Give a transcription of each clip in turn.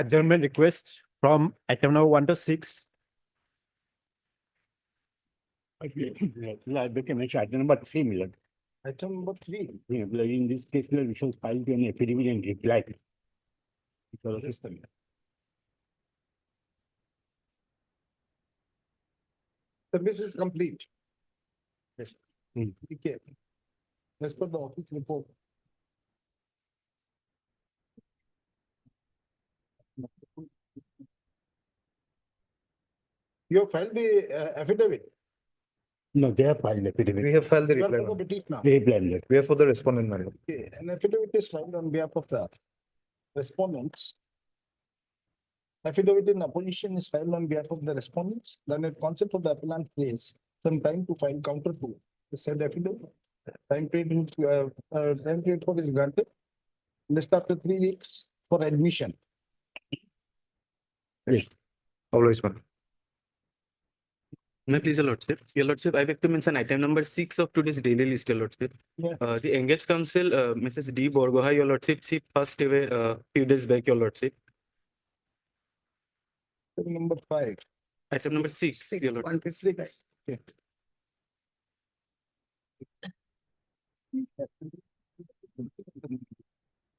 adjournment request from item number 1 to 6. I became item number 3, Milord. Item number 3. Yeah, like in this case, we shall file an affidavit and reply. Service is complete. Yes. Okay. As per the office report. You have filed the affidavit. No, they have filed affidavit. We have filed the You are reply. for the ma'am. petitioner. Reply, Milord. We are for the respondent, madam. Okay, an affidavit is filed on behalf of the respondents. Affidavit in opposition is filed on behalf of the respondents. Then a concept of the appellant pays some time to file counter to the said affidavit. Time period for is granted. List after 3 weeks for admission. Always, madam. May I please, Your Lordship? Your Lordship, I beg to mention item number 6 of today's daily list, Your Lordship. Yeah. The engaged counsel, Mrs. D. Borgoha, Your Lordship, she passed away few days back, Your Lordship. Number 5. Item number 6, Your Lordship. 156. Okay.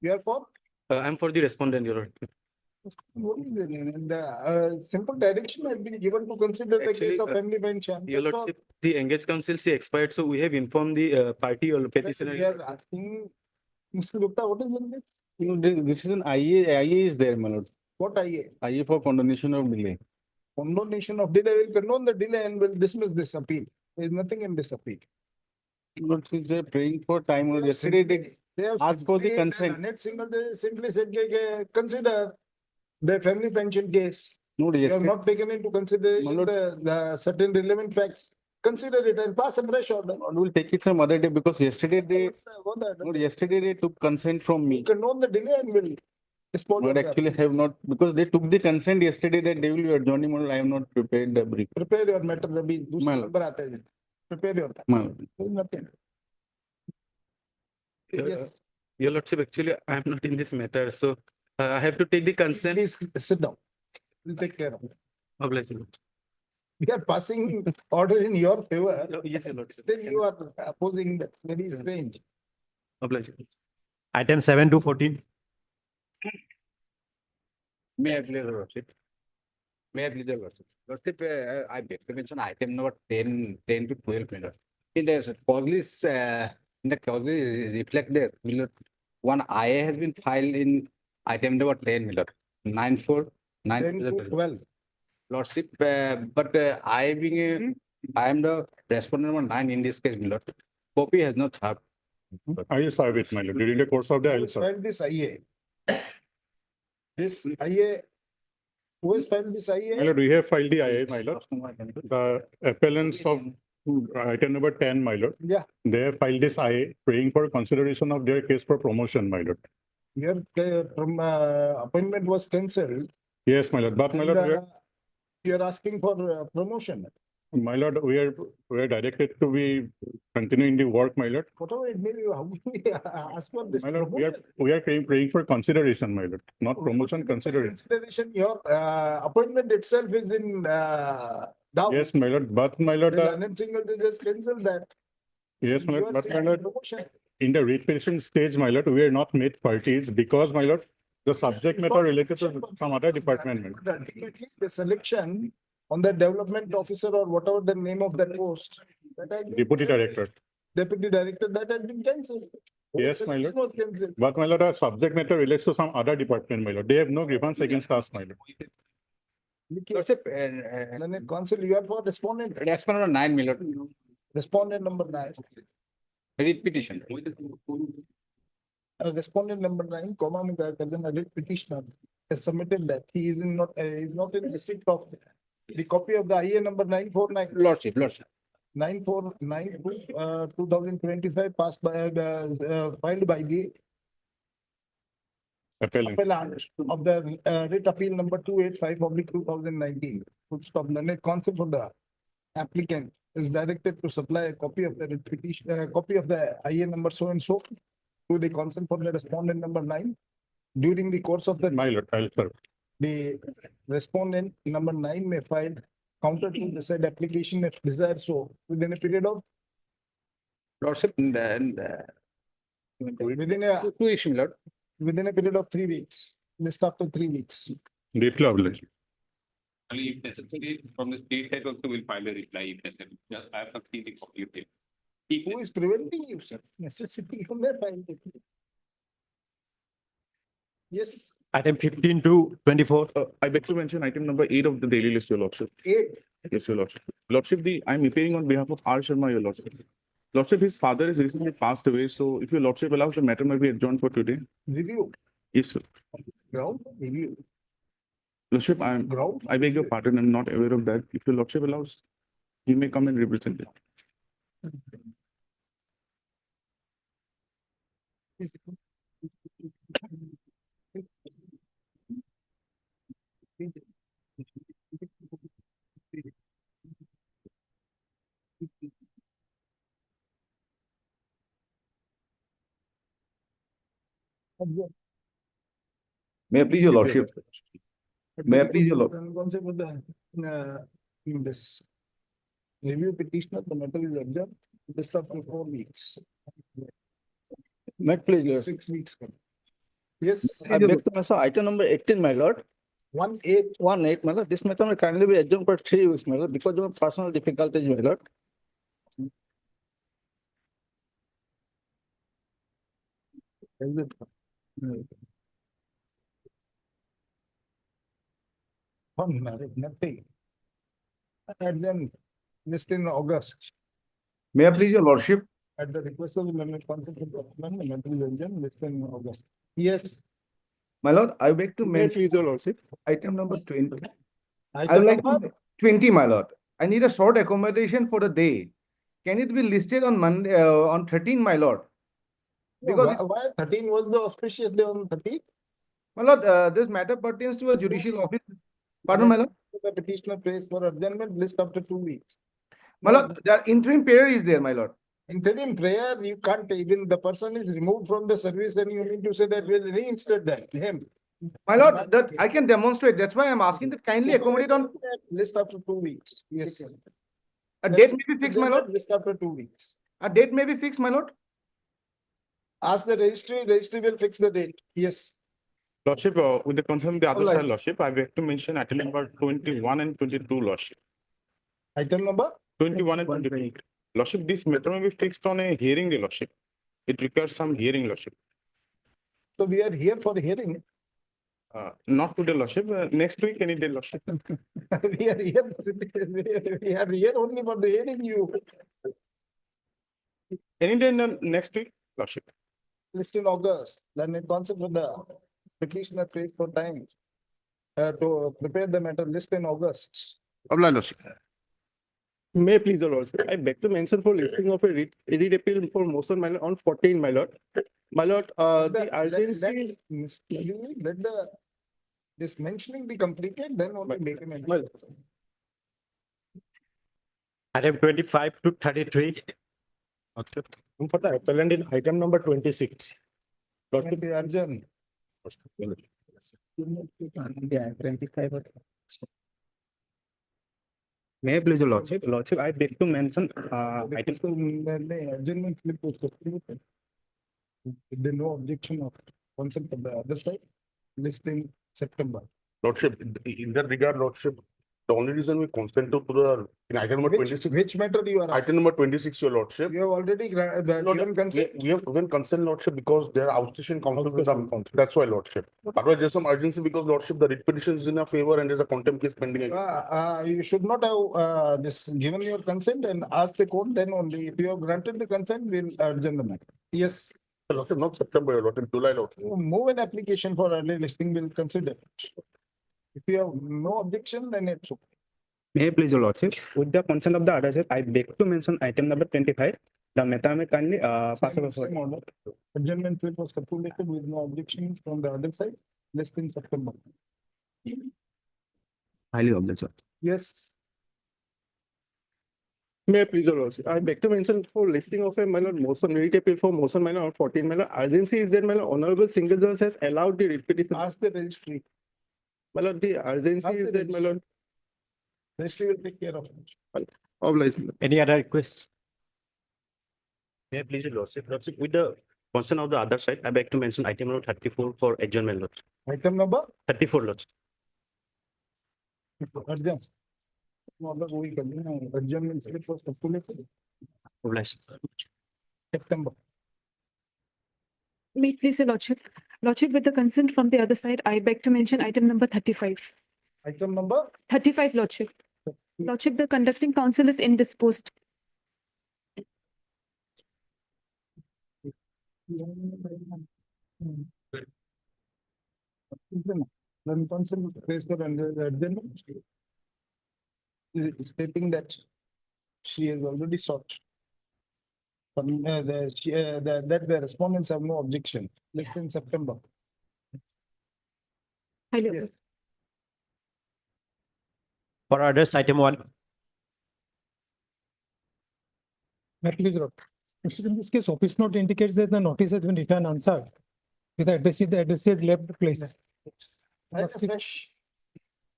You are for? I'm for the respondent, Your Lordship. What is the name? And simple direction has been given to consider the Actually, case of family pension. Your Lordship, the engaged counsel, she expired, so we have informed the party or petitioner. We are asking, Mr. Gupta, what is in this? This is an IA is there, my lord. What IA? IA for condonation of delay. Condonation of delay will condone the delay and will dismiss this appeal. There is nothing in this appeal. But since they're praying for time, or yesterday they have asked for the simply- consent. Net single, they simply said, consider the family pension case. No, You have yesterday, not taken into consideration My lord. the certain relevant facts. Consider it and pass a fresh order. we'll take it some other day because yesterday yesterday they took consent from me. Condone the delay and will dispose But of the actually have not, because they took the consent yesterday that they will be adjourning, I have not prepared the brief. Prepare your matter, Rabi. दूसरा My lord. number आता है. Prepare your matter. My lord. There is nothing. Yes, Your Lordship, actually, I'm not in this matter, so I have to take the consent. please sit down. We'll take care of it. Oblige, Your Lordship. We are passing order in your favor. Yes, Your Lordship. Still you are opposing that. Very strange. Oblige. Item 7 to 14. May I please, Your Lordship? May I please, Your Lordship? Lordship, I beg to mention item number 10 to 12, Milord. In the causes, reflect this, Milord. One IA has been filed in item number 10, Milord. 949. 10 to 12. Lordship, but I being I am the respondent number 9 in this case, Milord. Copy has not served. I will serve it, my lord. During the course of the day, I will serve. Filed this IA. This IA, who has filed this My IA? lord, we have filed the IA, my lord. The appellants of item number 10, my lord. Yeah, They have filed this IA praying for consideration of their case for promotion, my lord. your appointment was cancelled. Yes, my lord. But my And, lord, you are asking for promotion. my lord, we are directed to be continuing the work, my lord. Whatever it may be, how do we ask for this? My lord, promotion? we are praying for consideration, my lord, not promotion, consideration. Consideration, your appointment itself is in doubt. Yes, my lord, but my lord, The Leonard Singhal, they just cancelled that. yes, my You lord, are but my saying lord, promotion. in the writ petition stage, my lord, we are not made parties because, my lord, the subject matter related to some other department. my lord. But ultimately, the selection on the development officer or whatever the name of that post. that has been- Deputy director. Deputy director, that has been cancelled. Whole Yes, my selection was cancelled. But my lord, the subject matter relates to some other department, my lord. They have no grievance against us, my lord. Lordship, Leonard Counsel, you are for respondent, respondent number 9, Milord. respondent number 9. Writ petition. Respondent number 9, comma, writ petitioner has submitted that he is not in receipt of the copy of the IA number 949. Lordship, 949 2025 passed by the filed by the Appellant. appellant of the writ appeal number 285 of 2019. Full stop. Learned counsel for the applicant is directed to supply a copy of the writ petition, copy of the IA number so and so to the counsel for the respondent number 9 during the course of the My lord, I'll serve. The respondent number 9 may file counter to the said application if desired so within a period of, Lordship, within a, two issue, my lord. within a period of 3 weeks, list after 3 weeks. Date lovely. Only if necessary, from the state side also will file a reply if necessary. Yeah, I have seen the copy of it. If Who is preventing you, sir? Necessity from their file. Yes, Item 15 to 24. I beg to mention item number 8 of the daily list, your lordship. 8. Yes, your lordship. Lordship, I'm appearing on behalf of R. Sharma, your lordship. Lordship, his father has recently passed away, so if your lordship allows, the matter may be adjourned for today. Review, Yes, sir. ground, review, Lordship, ground. I beg your pardon, I'm not aware of that. If your lordship allows, he may come and represent it. May I please your lordship? May I please your lord? Concept of the, this review petitioner, the matter is adjourned, list after 4 weeks, May it please, your lordship. 6 weeks. Yes, I beg to mention item number 18, my lord. 1/8. 1/8, my lord. This matter may kindly be adjourned for 3 weeks, my lord, because of personal difficulties, my lord. Is it? One marriage, nothing. Adjourned, list in August, May I please your lordship? at the request of the member concept of the matter is adjourned, list in August. Yes. My lord, I beg to May I mention please, your lordship? item number 20. I Item would like number, to 20, my lord. I need a short accommodation for the day. Can it be listed on Monday, on 13, my lord? Because, why 13 was the auspicious day on 13th? my lord, this matter pertains to a judicial office. Pardon, my lord? The petitioner prays for adjournment list after 2 weeks. My lord, the interim period is there, my lord. Interim prayer, you can't, even the person is removed from the service and you need to say that we'll reinstate that, him. My lord, that I can demonstrate. That's why I'm asking that kindly accommodate on List after 2 weeks, yes. a date may be fixed, my lord. List after 2 weeks. A date may be fixed, my lord. Ask the registry will fix the date, yes. Lordship, with the concern of the other All right. side, lordship, I beg to mention item number 21 and 22, lordship. Item number, 21 and 22. Lordship, this matter may be fixed on a hearing, day, lordship. It requires some hearing, lordship. so we are here for hearing. Not today, lordship, next week, any day, lordship. We are here, we are here only for the hearing you. Any day in the next week, lordship. List in August, then in concept of the petitioner prays for time. To prepare the matter list in August. Obliged, lordship. May I please, your lordship? I beg to mention for listing of a writ appeal for motion, my lord, on 14, my lord. My lord, the urgency is. Let the, this mentioning be completed, then only make an. Well, Item 25 to 33. For the appellant in item number 26. Lordship, The urgent. Yeah, 25. May I please, your lordship? Lordship, I beg to mention, item. The adjournment slip was distributed. If there no objection of concept of the other side, list in September. Lordship, in that regard, Lordship, the only reason we consented to the, in item number 26, Which matter you are, item number 26, your Lordship. you have already given consent. We have given consent, Lordship, because there are outstation counsel with them. That's why, Lordship. Otherwise, there's some urgency because, Lordship, the writ petition is in our favor and there's a contempt case pending. You should not have this given your consent and ask the court, then only if you have granted the consent, we'll adjourn the matter. Yes, Lordship, not September, your Lordship, July, Lordship. move an application for early listing, we'll consider it. If you have no objection, then it's okay. May I please, your lordship? With the consent of the other side, I beg to mention item number 25. The matter may kindly pass over for. Same order. Adjournment slip was circulated with no objection from the other side, list in September. Highly object, sir. Yes, may I please, your lordship? I beg to mention for listing of a my lord motion, writ appeal for motion, my lord, on 14, my lord. Urgency is that my lord, honorable single judge has allowed the writ petition. ask the registry. My lord, the urgency is that, my lord, Registry will take care of it. oblige. Any other requests? May I please, your lordship, with the concern of the other side, I beg to mention item number 34 for adjournment, lordship. Item number? 34, lordship. Urgent. Adjournment slip was calculated Oblige. September. May it please your lordship. Lordship, with the consent from the other side, I beg to mention item number 35. Item number? 35, lordship. Lordship, the conducting council is indisposed. Then council raised the adjournment. Stating that she has already sought. That the respondents have no objection, next in September. Highly Yes. For others, item 1. Please, Lord. In this case, office note indicates that the notice has been returned answered. With the address is left place. Fresh.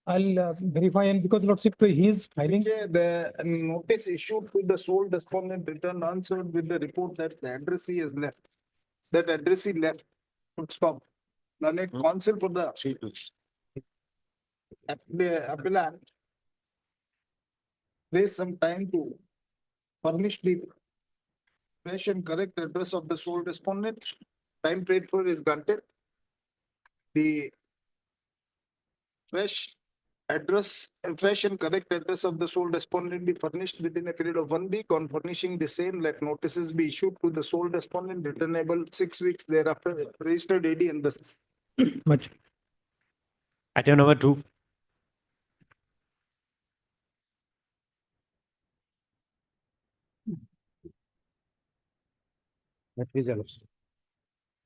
I'll verify, and because lordship, he is filing. The notice issued to the sole respondent returned answered with the report that the addressee has left. That addressee left, would stop. Then it counsel for the appellant. Raise some time to furnish the fresh and correct address of the sole respondent. Time paid for is granted. The fresh and correct address of the sole respondent be furnished within a period of 1 week. On furnishing the same, let notices be issued to the sole respondent, returnable 6 weeks thereafter, registered AD and the. Much. Item number 2.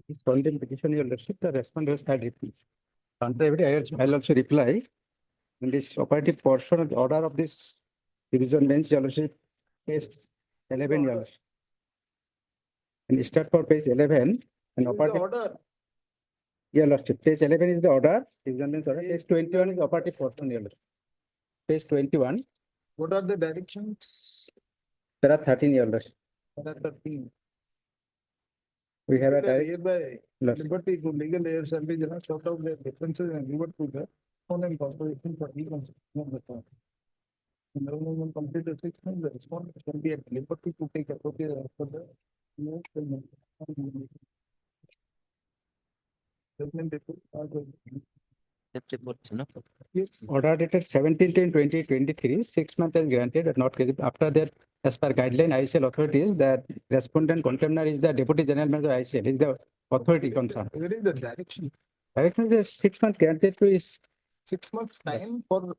This content petition, your lordship, the respondent has had replied. Contrary, I also reply. In this operative portion of the order of this division bench, your lordship, page 11, your lordship. And start for page 11 and operative, Order. your lordship, page 11 is the order, division bench order, page 21 is the operative portion, your lordship. Page 21, What are the directions? there are 13, your lordship. There are 13. We have a direct, Hereby lordship. liberty to legal heirs shall be just sort out their differences and revert to the opponent corporation for reconstruction of the term. In the moment completed 6 months, the respondent shall be at liberty to take appropriate for the new payment. Judgment date are the- Yes. Order dated 17/10/2023, 6 months is granted and not given. After that, as per guideline, ICL authorities, that respondent contender is the deputy general manager of ICL, is the authority concerned. Where is the direction? Direction is 6 months granted to is 6 months time for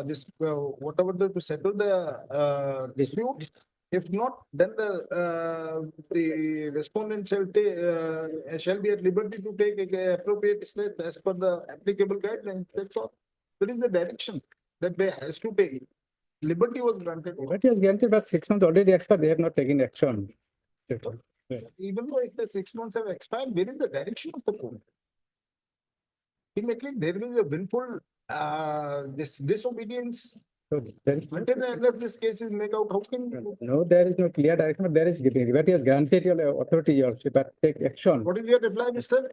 this, whatever to settle the dispute. If not, then the respondent shall be at liberty to take appropriate steps as per the applicable guidelines. That's all. That is the direction that they has to take. Liberty was granted. liberty was granted, but 6 months already expired, they have not taken action. Even though if the 6 months have expired, where is the direction of the court? Ultimately, there is a willful disobedience. So there is Until and unless this case is make out, how can you? no, there is no clear direction, but there is liberty has granted your authority, your but take action. What is your reply, Mr.?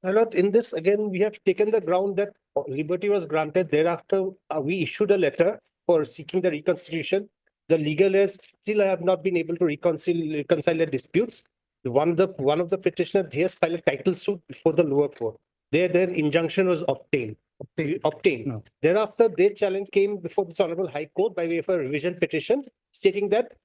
My lord, in this, again, we have taken the ground that liberty was granted. Thereafter, we issued a letter for seeking the reconstitution. The legal heirs still have not been able to reconcile their disputes. One of the petitioners, he has filed a title suit before the lower court. Their injunction was obtained. No. Thereafter, their challenge came before this Honorable High Court by way of a revision petition stating that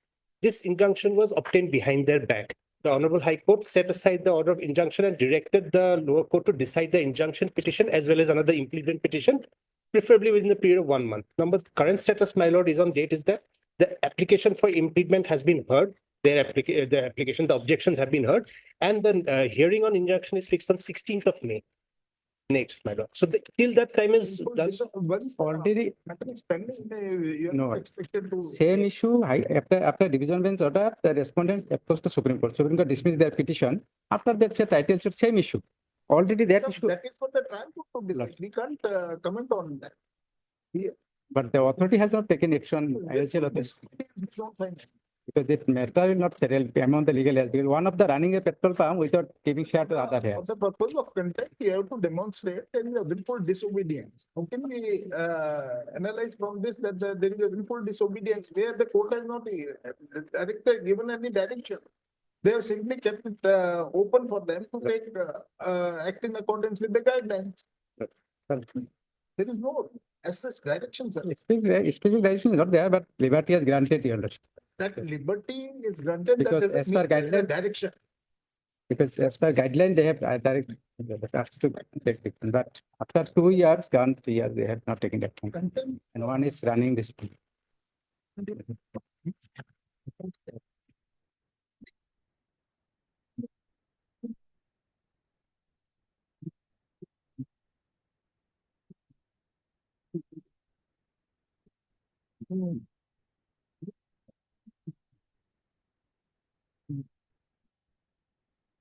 this injunction was obtained behind their back. The Honorable High Court set aside the order of injunction and directed the lower court to decide the injunction petition as well as another implement petition, preferably within the period of 1 month. Number current status, my lord, is on date is that the application for implement has been heard. The application, the objections have been heard, and the hearing on injunction is fixed on 16th of May. Next, my lord. So till that time is done. Already- Matter is pending, you are No. not expected to. Same issue, after division bench order, the respondent approached the Supreme Court. Supreme Court dismissed their petition. After that, say title suit, same issue. already that Sir, issue, that is for the trial court to decide. We can't comment on that. but the authority has not taken action. IHL authority. This is not fine. Because this matter will not settle among the legal heirs. Because one of the running a petrol pump without giving share to other For heirs. the purpose of contempt, we have to demonstrate there is a willful disobedience. How can we analyze from this that there is a willful disobedience where the court has not given any direction? They have simply kept it open for them to take act in accordance with the guidelines. There is no as such direction, sir. Specific direction is not there, but liberty has granted your lordship. That liberty is granted, that Because doesn't as mean per there is a guideline- direction. Because as per guideline, they have direct asked to take it. But after 2 years, gone 3 years, they have not taken action. Contempt. And one is running this.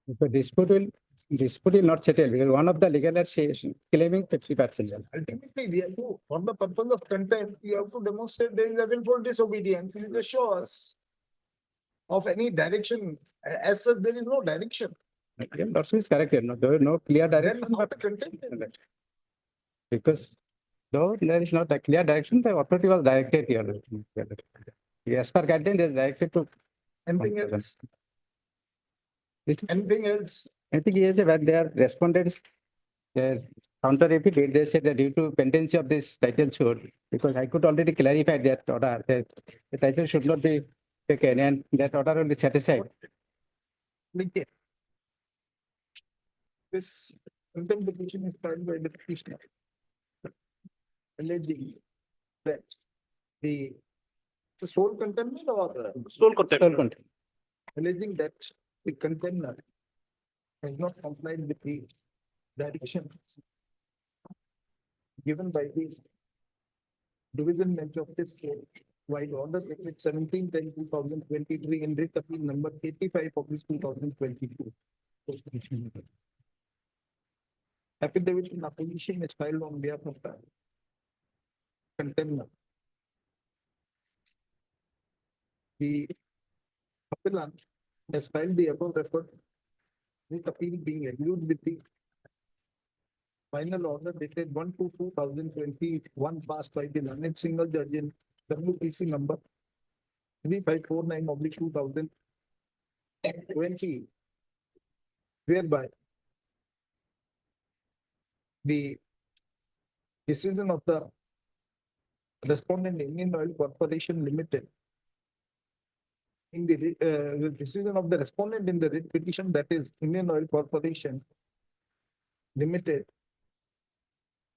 The dispute will not settle because one of the legal heirs is claiming 50%. Ultimately, we have to, for the purpose of contempt, you have to demonstrate there is a willful disobedience. It assures of any direction. As such, there is no direction. Lordship is correct here. No, there is no clear Then direction, how but the contempt is? because though there is not a clear direction, the authority was directed here. As per guideline, they are directed to. Anything else? This- Anything else? I think yes, when they are respondents, their counter affidavit, they said that due to pendency of this title suit, because I could already clarify that order, that the title should not be taken and that order will be set aside. Like it. This contempt petition is filed by the petitioner. Alleging that it's a sole contempt or Sole contempt. Sole contempt. alleging that the contender has not complied with the direction given by the division bench of this court, while order dated 17/10/2023 in writ appeal number 85 of this 2022. Affidavit in opposition is filed on behalf of the contender. The appellant has filed the above referred writ appeal being agreed with the final order dated 1/2/2021 passed by the learned single judge in WPC number 3549/2020, whereby the decision of the respondent Indian Oil Corporation Limited in the decision of the respondent in the writ petition, that is Indian Oil Corporation Limited,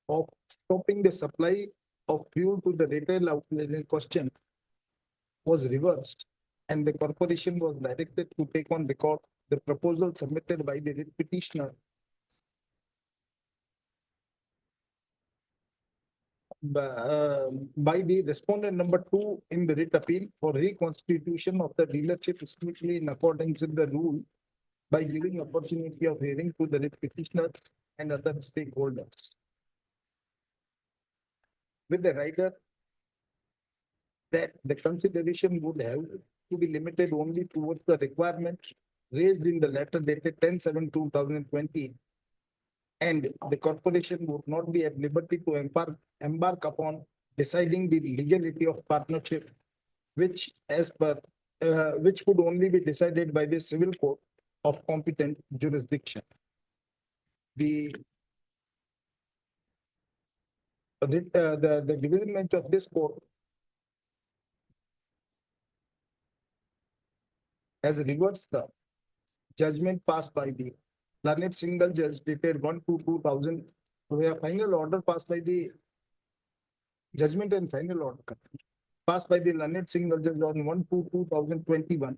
of stopping the supply of fuel to the retail outlet in question was reversed, and the corporation was directed to take on record the proposal submitted by the writ petitioner by the respondent number 2 in the writ appeal for reconstitution of the dealership strictly in accordance with the rule by giving opportunity of hearing to the writ petitioners and other stakeholders. With the rider that the consideration would have to be limited only towards the requirement raised in the letter dated 10/7/2020, and the corporation would not be at liberty to embark upon deciding the legality of partnership, which could only be decided by the civil court of competent jurisdiction. The division bench of this court has reversed the judgment passed by the learned single judge dated 1/2/2000, where final order passed by the judgment and final order passed by the learned single judge on 1/2/2021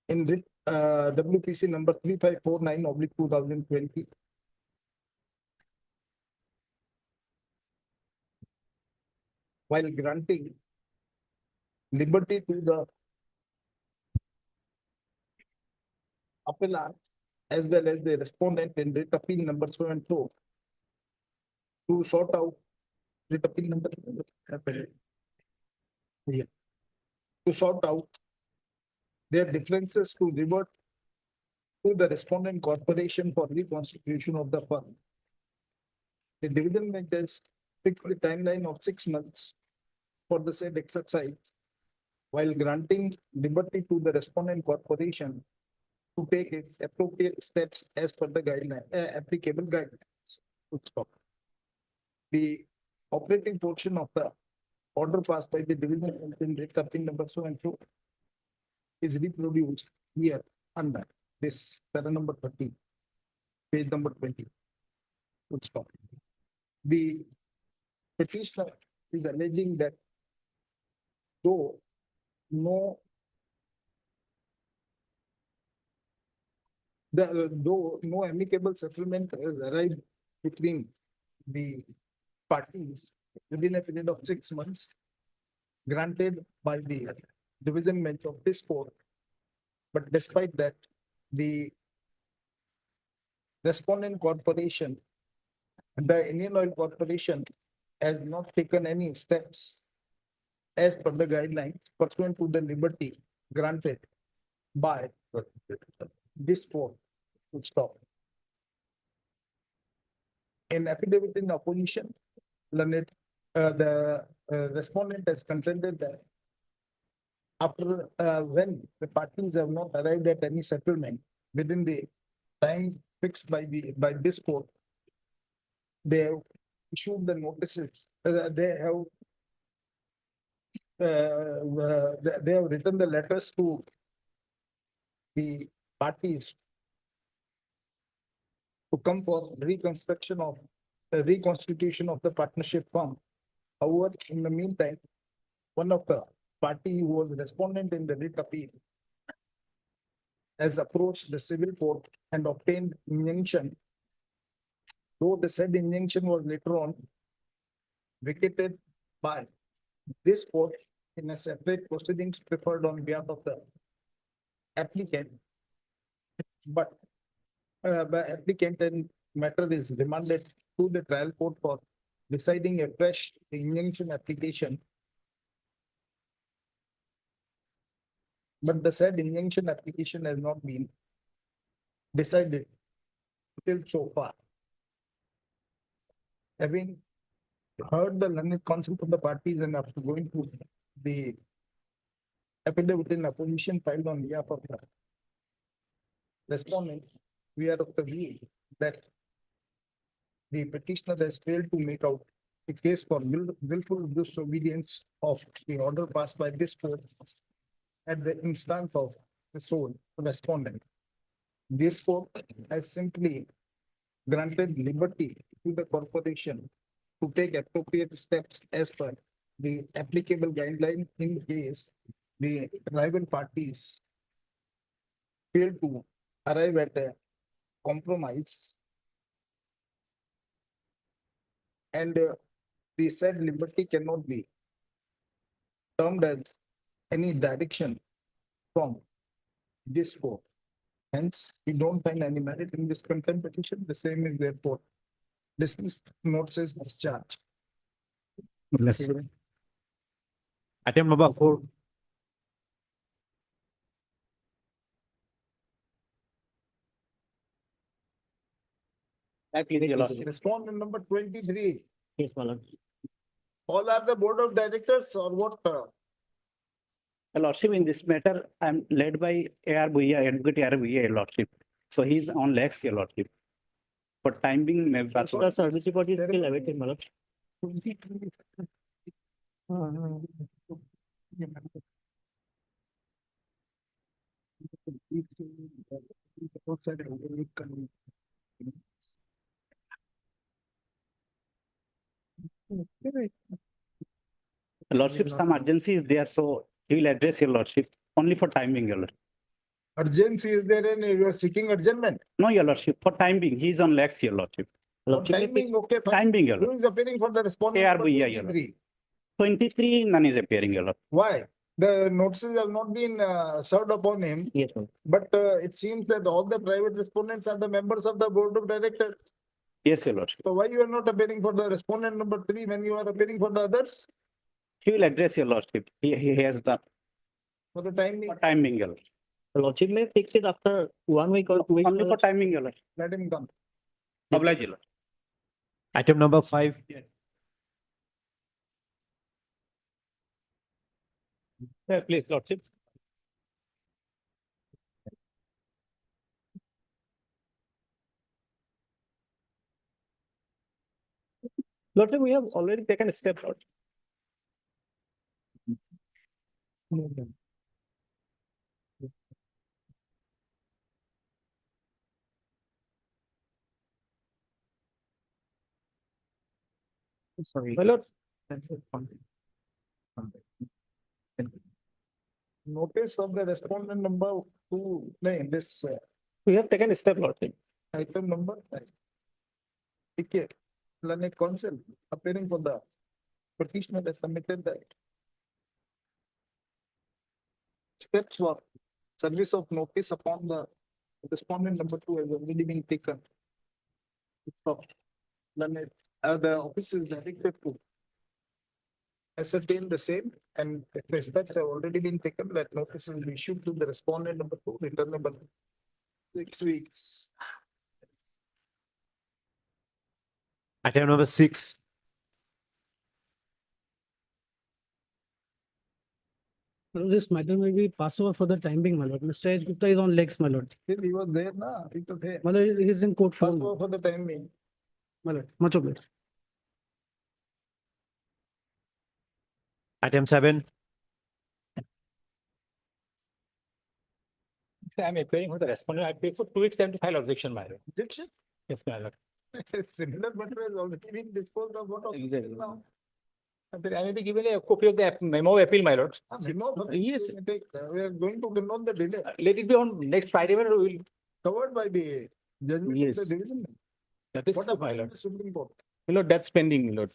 in writ WPC number 3549/2020. While granting liberty to the appellant as well as the respondent in writ appeal number so and so to sort out writ appeal number. Yeah. To sort out their differences to revert to the respondent corporation for reconstitution of the fund. The division bench has fixed the timeline of 6 months for the said exercise, while granting liberty to the respondent corporation to take its appropriate steps as per the guideline, applicable guidelines. Full stop. The operating portion of the order passed by the division bench in writ appeal number so and so is reproduced here under this para number 30, page number 20. Full stop. The petitioner is alleging that though no amicable settlement has arrived between the parties within a period of 6 months granted by the division bench of this court, but despite that, the respondent corporation, the Indian Oil Corporation, has not taken any steps as per the guidelines pursuant to the liberty granted by this court. Full stop. In affidavit in opposition, the respondent has contended that after when the parties have not arrived at any settlement within the time fixed by this court, they have issued the notices. They have written the letters to the parties to come for reconstitution of the partnership firm. However, in the meantime, one of the party who was respondent in the writ appeal has approached the civil court and obtained injunction, though the said injunction was later on vacated by this court in a separate proceedings preferred on behalf of the applicant. But the applicant and matter is remanded to the trial court for deciding a fresh injunction application. But the said injunction application has not been decided till so far. Having heard the learned counsel of the parties and after going to the affidavit in opposition filed on behalf of the respondent, we are of the view that the petitioner has failed to make out a case for willful disobedience of the order passed by this court at the instance of the sole respondent. This court has simply granted liberty to the corporation to take appropriate steps as per the applicable guideline in case the rival parties fail to arrive at a compromise, and the said liberty cannot be termed as any direction from this court. Hence, we don't find any merit in this contempt petition. The same is therefore dismissed, notices discharged. Item number 4. Respondent number 23. Yes, my lord. All are the board of directors or what? Your Lordship, in this matter, I am led by AR Bhuiya, Advocate AR Bhuiya, Your Lordship. So he is on legs, Your Lordship. For time being, may Service report is still awaited, my lord. Lordship, some urgency is there, so he will address Your Lordship only for time being, Your Lordship. Urgency is there and you are seeking adjournment? No, Your Lordship, for time being, he is on legs, Your Lordship. For timing, okay. fine. Time being, Your Who Lordship. is appearing for the respondent? AR number Bhuiya, Your 23? 23, none is appearing, Your Lordship. Why? The notices have not been served upon him, Yes, my lord. but it seems that all the private respondents are the members of the board of directors. Yes, your lordship. So why you are not appearing for the respondent number 3 when you are appearing for the others? He will address your lordship. He has the For the time being, timing, your lordship. The lordship may fix it after 1 week or 2 weeks. Only for timing, your lordship. let him come. Oblige, your lordship. Item number 5. Please, lordship. Lordship, we have already taken a step, lord. Sorry. My lord, Notice of the respondent number 2, no, this we have taken a step, lordship. item number 5. Okay, learned counsel appearing for the petitioner has submitted that. Steps for service of notice upon the respondent number 2 has already been taken. So, learned, the office is directed to ascertain the same, and if the steps have already been taken, that notice will be issued to the respondent number 2, returnable 6 weeks. Item number 6. This matter may be passed over for the time being, my lord. Mr. H. Gupta is on legs, my lord. Still he was there, na, he was there. My lord, he is in court Fast form, for the time being. my lord. Much obliged. Item 7. So I'm appearing for the respondent. I pay for 2 weeks time to file objection, my lord. Objection? Yes, my lord. Similar matter has already been disposed of. What of Exactly. now? I may be given a copy of the memo of appeal, my lord. Yes. We are going to denote the delay Let it be on next Friday, when we will. covered by the judgment of Yes. the division. That is What true, my about lord. the Supreme Court? My lord, that's pending, my lord.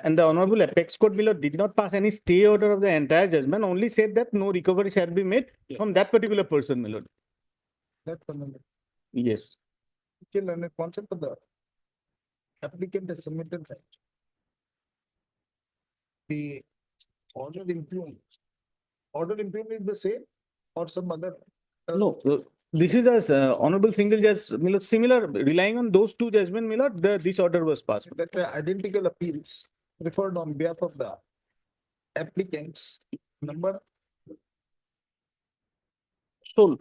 And the Honorable Apex Court, my lord, did not pass any stay order of the entire judgment, only said that no recovery shall be made Yes. from that particular person, my lord. That's another. Yes. Kill and a concept of the applicant has submitted that. The order impugned. Order impugned is the same or some other? No, this is a Honorable Single Judge, my lord, similar, relying on those two judgment, my lord, this order was passed. That the identical appeals referred on behalf of the applicants number, So,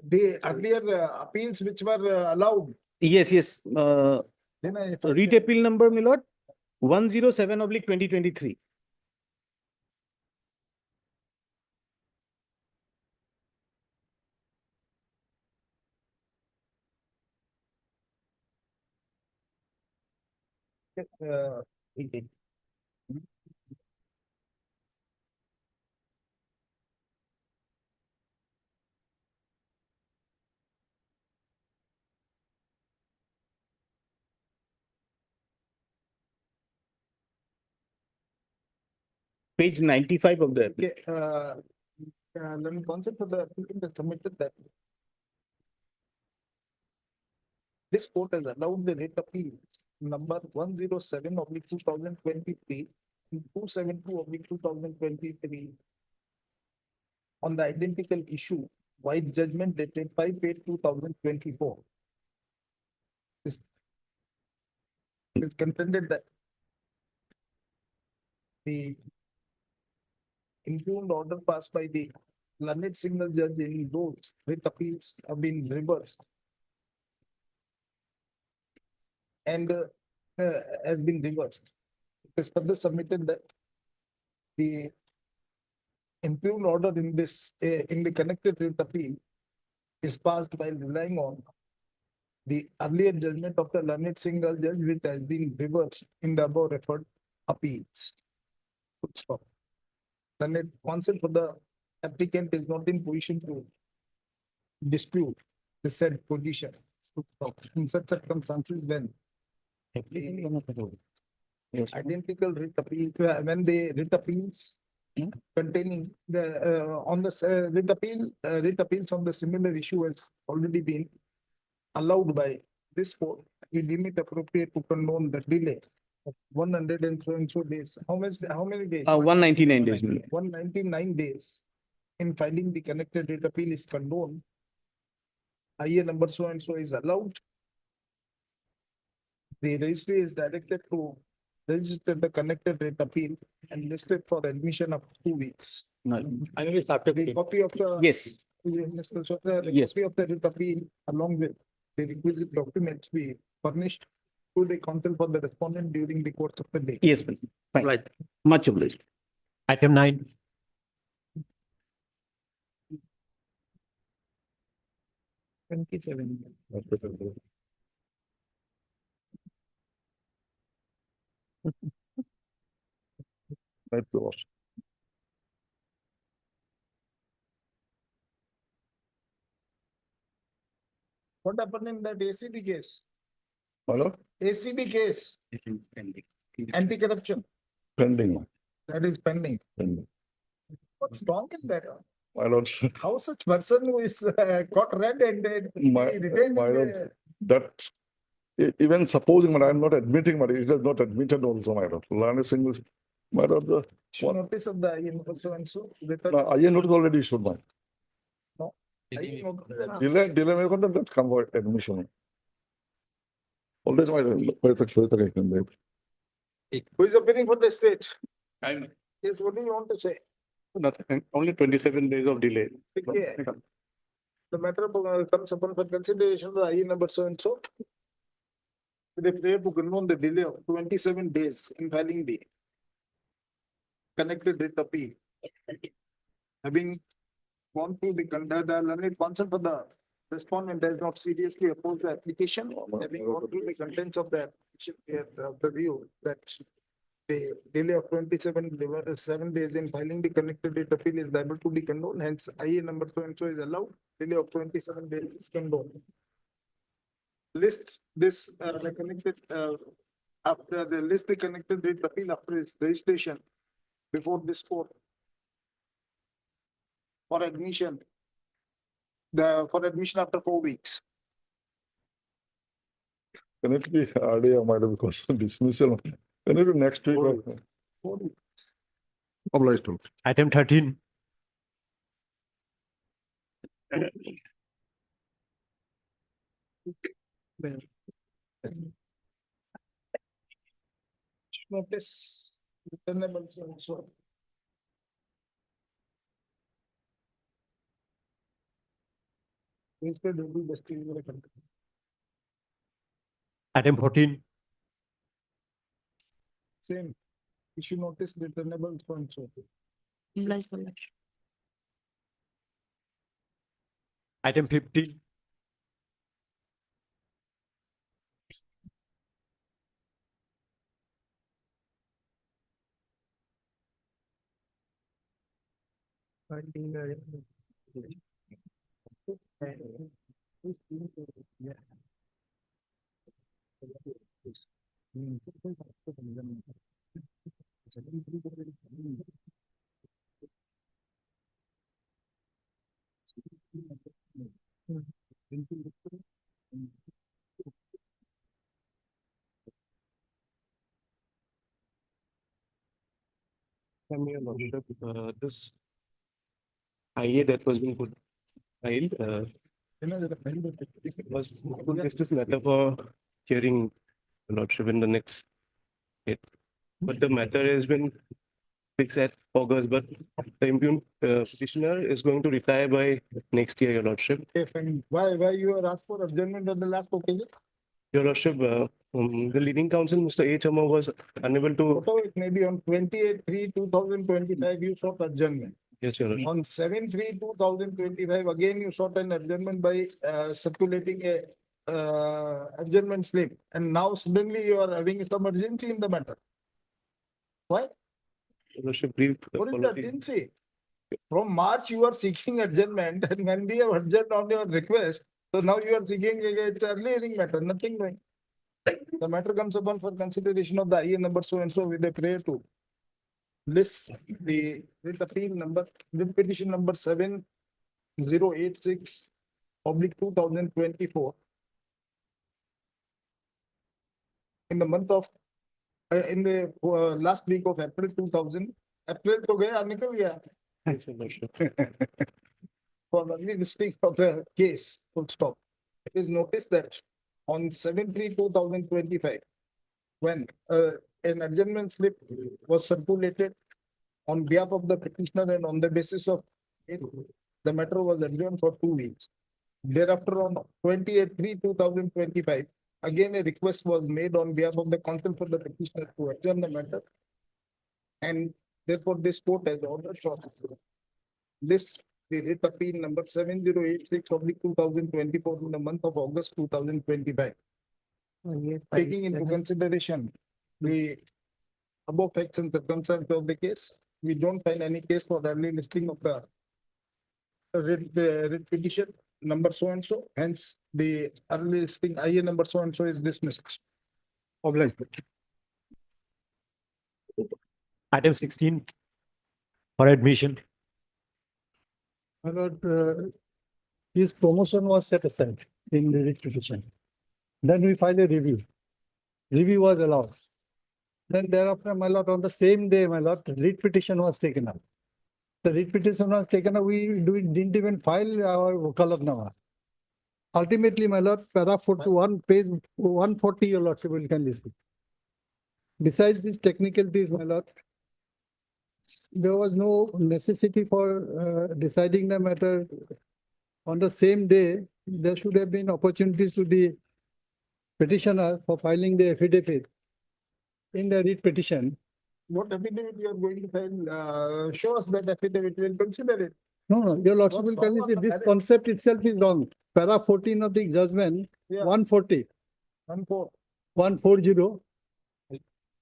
the earlier appeals which were allowed. yes, Then I. read appeal number, my lord, 107/2023. Page 95 of the. Okay, let me concept of the applicant has submitted that. This court has allowed the rate appeals number 107/2023 and 272/2023 on the identical issue, white judgment dated 5/8/2024. This is contended that the impugned order passed by the learned single judge in those writ appeals have been reversed. And has been reversed. It is further submitted that the impugned order in this, in the connected writ appeal is passed while relying on the earlier judgment of the learned single judge, which has been reversed in the above referred appeals. Full stop. Learned counsel for the applicant is not in position to dispute the said position. Full stop. In such circumstances, when Yes. identical writ appeal, when the writ appeals containing the, on the, writ appeals on the similar issue has already been allowed by this court. We deem it appropriate to condone the delay of 100 and so days. How many days? 199 days. 199 days in filing the connected rate appeal is condoned. IA number so and so is allowed. The registry is directed to register the connected rate appeal and listed for admission of 2 weeks. I mean, it's after. The copy of the. Yes. Mr. Sota, the Yes. copy of the writ appeal along with the requisite documents be furnished to the counsel for the respondent during the course of the day. Yes, please. Fine. Right. Much obliged. Item 9. What happened in that ACB case? Hello? ACB case, anti-corruption, Pending. that is pending. Pending. What's wrong in that? My lord, How such person who is caught red-handed, My- he retained my in lord. the, that even supposing, but I am not admitting, but it is not admitted also, my lord. Learned English. My lord, the notice of the IA number so and so. IA notice already issued, my. IA notice. Delay may content that come for admission. Always my. Who is appearing for the state? I'm Yes, what do you want to say? Nothing, only 27 days of delay. Yeah. The matter comes upon for consideration of the IA number so and so. They pray to condone the delay of 27 days in filing the connected writ appeal. Having gone through the learned counsel for the respondent has not seriously opposed the application. Having gone through the contents of the application, we are of the view that the delay of 7 days in filing the connected writ appeal is liable to be condoned. Hence, IA number so and so is allowed. Delay of 27 days is condoned. List this the connected after the list the connected rate appeal after its registration before this court for admission. For admission after 4 weeks. Can it be earlier, my lord, because dismissal. Can it be next week? 4 weeks. Obliged to. Item 13. Notice returnable also. Instead of the best. Item 14. Same. Issue notice returnable also. Item 15. Your Lordship, this IA that was being filed, was is this matter for hearing, Your Lordship, in the next date. But the matter has been fixed at August, but the impugned petitioner is going to retire by next year, Your Lordship. If and why you are asked for adjournment on the last occasion? Your Lordship, the leading counsel, Mr. H. Amma, was unable to. Whatever it may be on 28/3/2025, you sought adjournment. Yes, Your Lordship. On 7/3/2025, again you sought an adjournment by circulating a adjournment slip. And now suddenly you are having some urgency in the matter. Why? Your Lordship, brief. What is the urgency? From March, you are seeking adjournment, and when we have adjourned on your request, so now you are seeking it's early hearing matter, nothing doing. The matter comes upon for consideration of the IA number so and so with a prayer to lists the writ appeal number, writ petition number 7086/2024. In the month of, in the last week of April 2000, April to gaya, nikal gaya. For early listing of the case, full stop. It is noticed that on 7/3/2025, when an adjournment slip was circulated on behalf of the petitioner and on the basis of it, the matter was adjourned for 2 weeks. Thereafter, on 28/3/2025, again a request was made on behalf of the counsel for the petitioner to adjourn the matter. And therefore, this court has ordered short. This, the writ appeal number 7086/2024 in the month of August 2025. Taking into consideration the above facts and circumstances of the case, we don't find any case for early listing of the writ petition number so and so, hence the early listing IA number so and so is dismissed. Obliged. Item 16 for admission. My lord, his promotion was set aside in the writ petition. Then we filed a review. Review was allowed. Then thereafter, my lord, on the same day, my lord, writ petition was taken up. The writ petition was taken up, we didn't even file our Wakalatnama. Ultimately, my lord, para 41, page 140, your lordship will can listen. Besides these technicalities, my lord, there was no necessity for deciding the matter on the same day. There should have been opportunities to the petitioner for filing the affidavit in the writ petition. What affidavit you are going to file, show us that affidavit, we'll consider it. No, your lordship will tell me this concept itself is wrong. Para 14 of the judgment, Yeah. 140, 1/4, 140.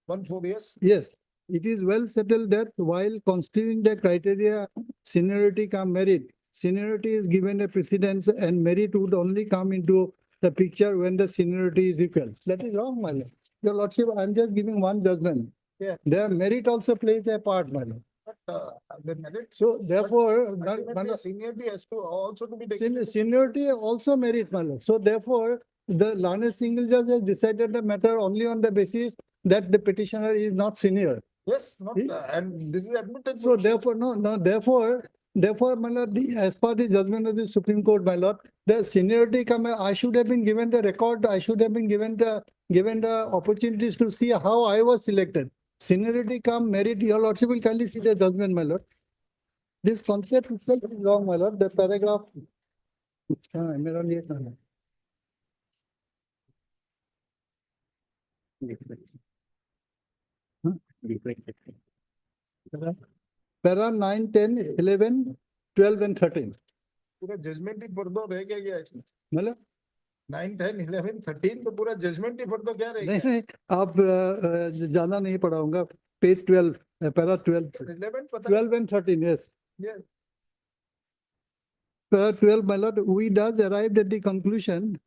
1/4, yes. Yes, it is well settled that while constituting the criteria seniority cum merit, seniority is given a precedence and merit would only come into the picture when the seniority is equal. That is wrong, my lord. Your lordship, I'm just giving one judgment. Yeah. Their merit also plays a part, my lord. But the merit. So therefore, Ultimately, seniority has to also to be taken. seniority also merit, my lord. So therefore, the learned single judge has decided the matter only on the basis that the petitioner is not senior. Yes, not, and this is admitted. So therefore, therefore, my lord, as per the judgment of the Supreme Court, my lord, the seniority come, I should have been given the record, I should have been given the opportunities to see how I was selected. Seniority come merit, your lordship will kindly see the judgment, my lord. This concept itself is wrong, my lord, the paragraph. Para 9, 10, 11, 12 and 13. पूरा judgement ही पढ़ दो, रह क्या गया इसमें? मतलब 9, 10, 11, 13 तो पूरा जजमेंट ही पढ़ दो, क्या रह नहीं गया? नहीं, आप ज्यादा नहीं पढ़ाऊंगा. पेज 12, para 12, 11 पता 12 and 13, yes. है? Para 12, my lord, we thus arrived at the conclusion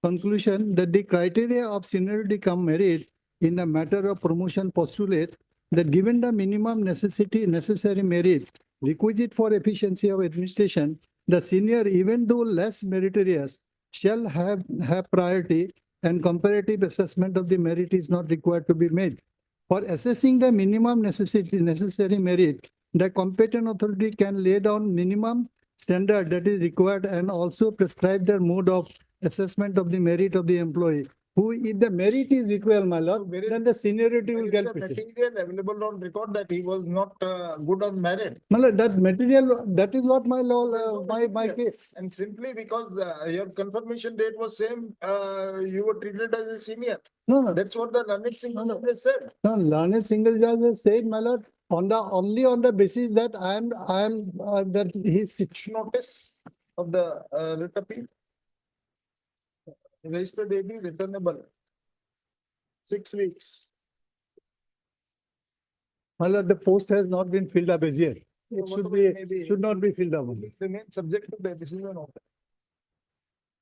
that the criteria of seniority cum merit in a matter of promotion postulates that given the minimum necessary merit requisite for efficiency of administration, the senior, even though less meritorious, shall have priority, and comparative assessment of the merit is not required to be made. For assessing the minimum necessary merit, the competent authority can lay down minimum standard that is required and also prescribe the mode of assessment of the merit of the employee. Who, if the merit is equal, my lord, then the seniority will get The precedence. material available on record that he was not good on merit. My lord, that material, that is what my law, my case. And simply because your confirmation date was same, you were treated as a senior. No, That's what the learned single judge said. no, learned single judge has said, my lord, only on the basis that I am that his Notice of the writ appeal. Registered AD returnable. 6 weeks. my lord, the post has not been filled up as yet. It Whatever it may be. should not be filled up. Remain subject to the decision of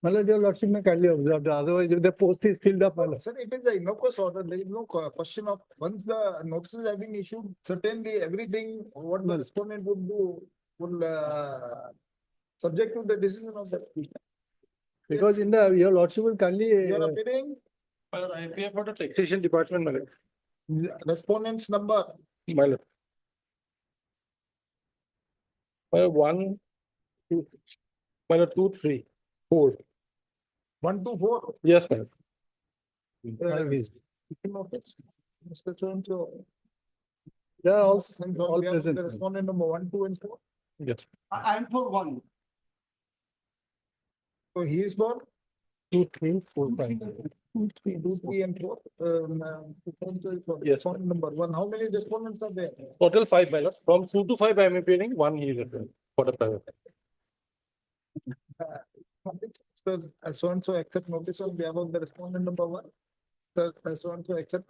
My lord, your lordship may kindly observe, otherwise if the post is filled up, my lord. Sir, it is a innocuous order. There is no question of, once the notices have been issued, certainly everything what the respondent would do will subject to the decision of the petitioner. Because in the, your lordship will kindly, You are appearing I appear for the taxation department, my lord. respondents number. My lord. My lord, 1, 2, my lord, 2, 3, 4. 1 to 4. Yes, my lord. Notice. Mr. So. they are all All present. The respondent number 1, 2, and 4. Yes. I am for 1. So he is for 2, 3, 4, 5. 2, 3, and 4. Yes. Respondent number 1. How many respondents are there? Total 5, my lord. From 2 to 5, I am appearing. 1 he is appearing for the private. Sir, so and so accept notice on behalf of the respondent number 1. Sir, so and so accept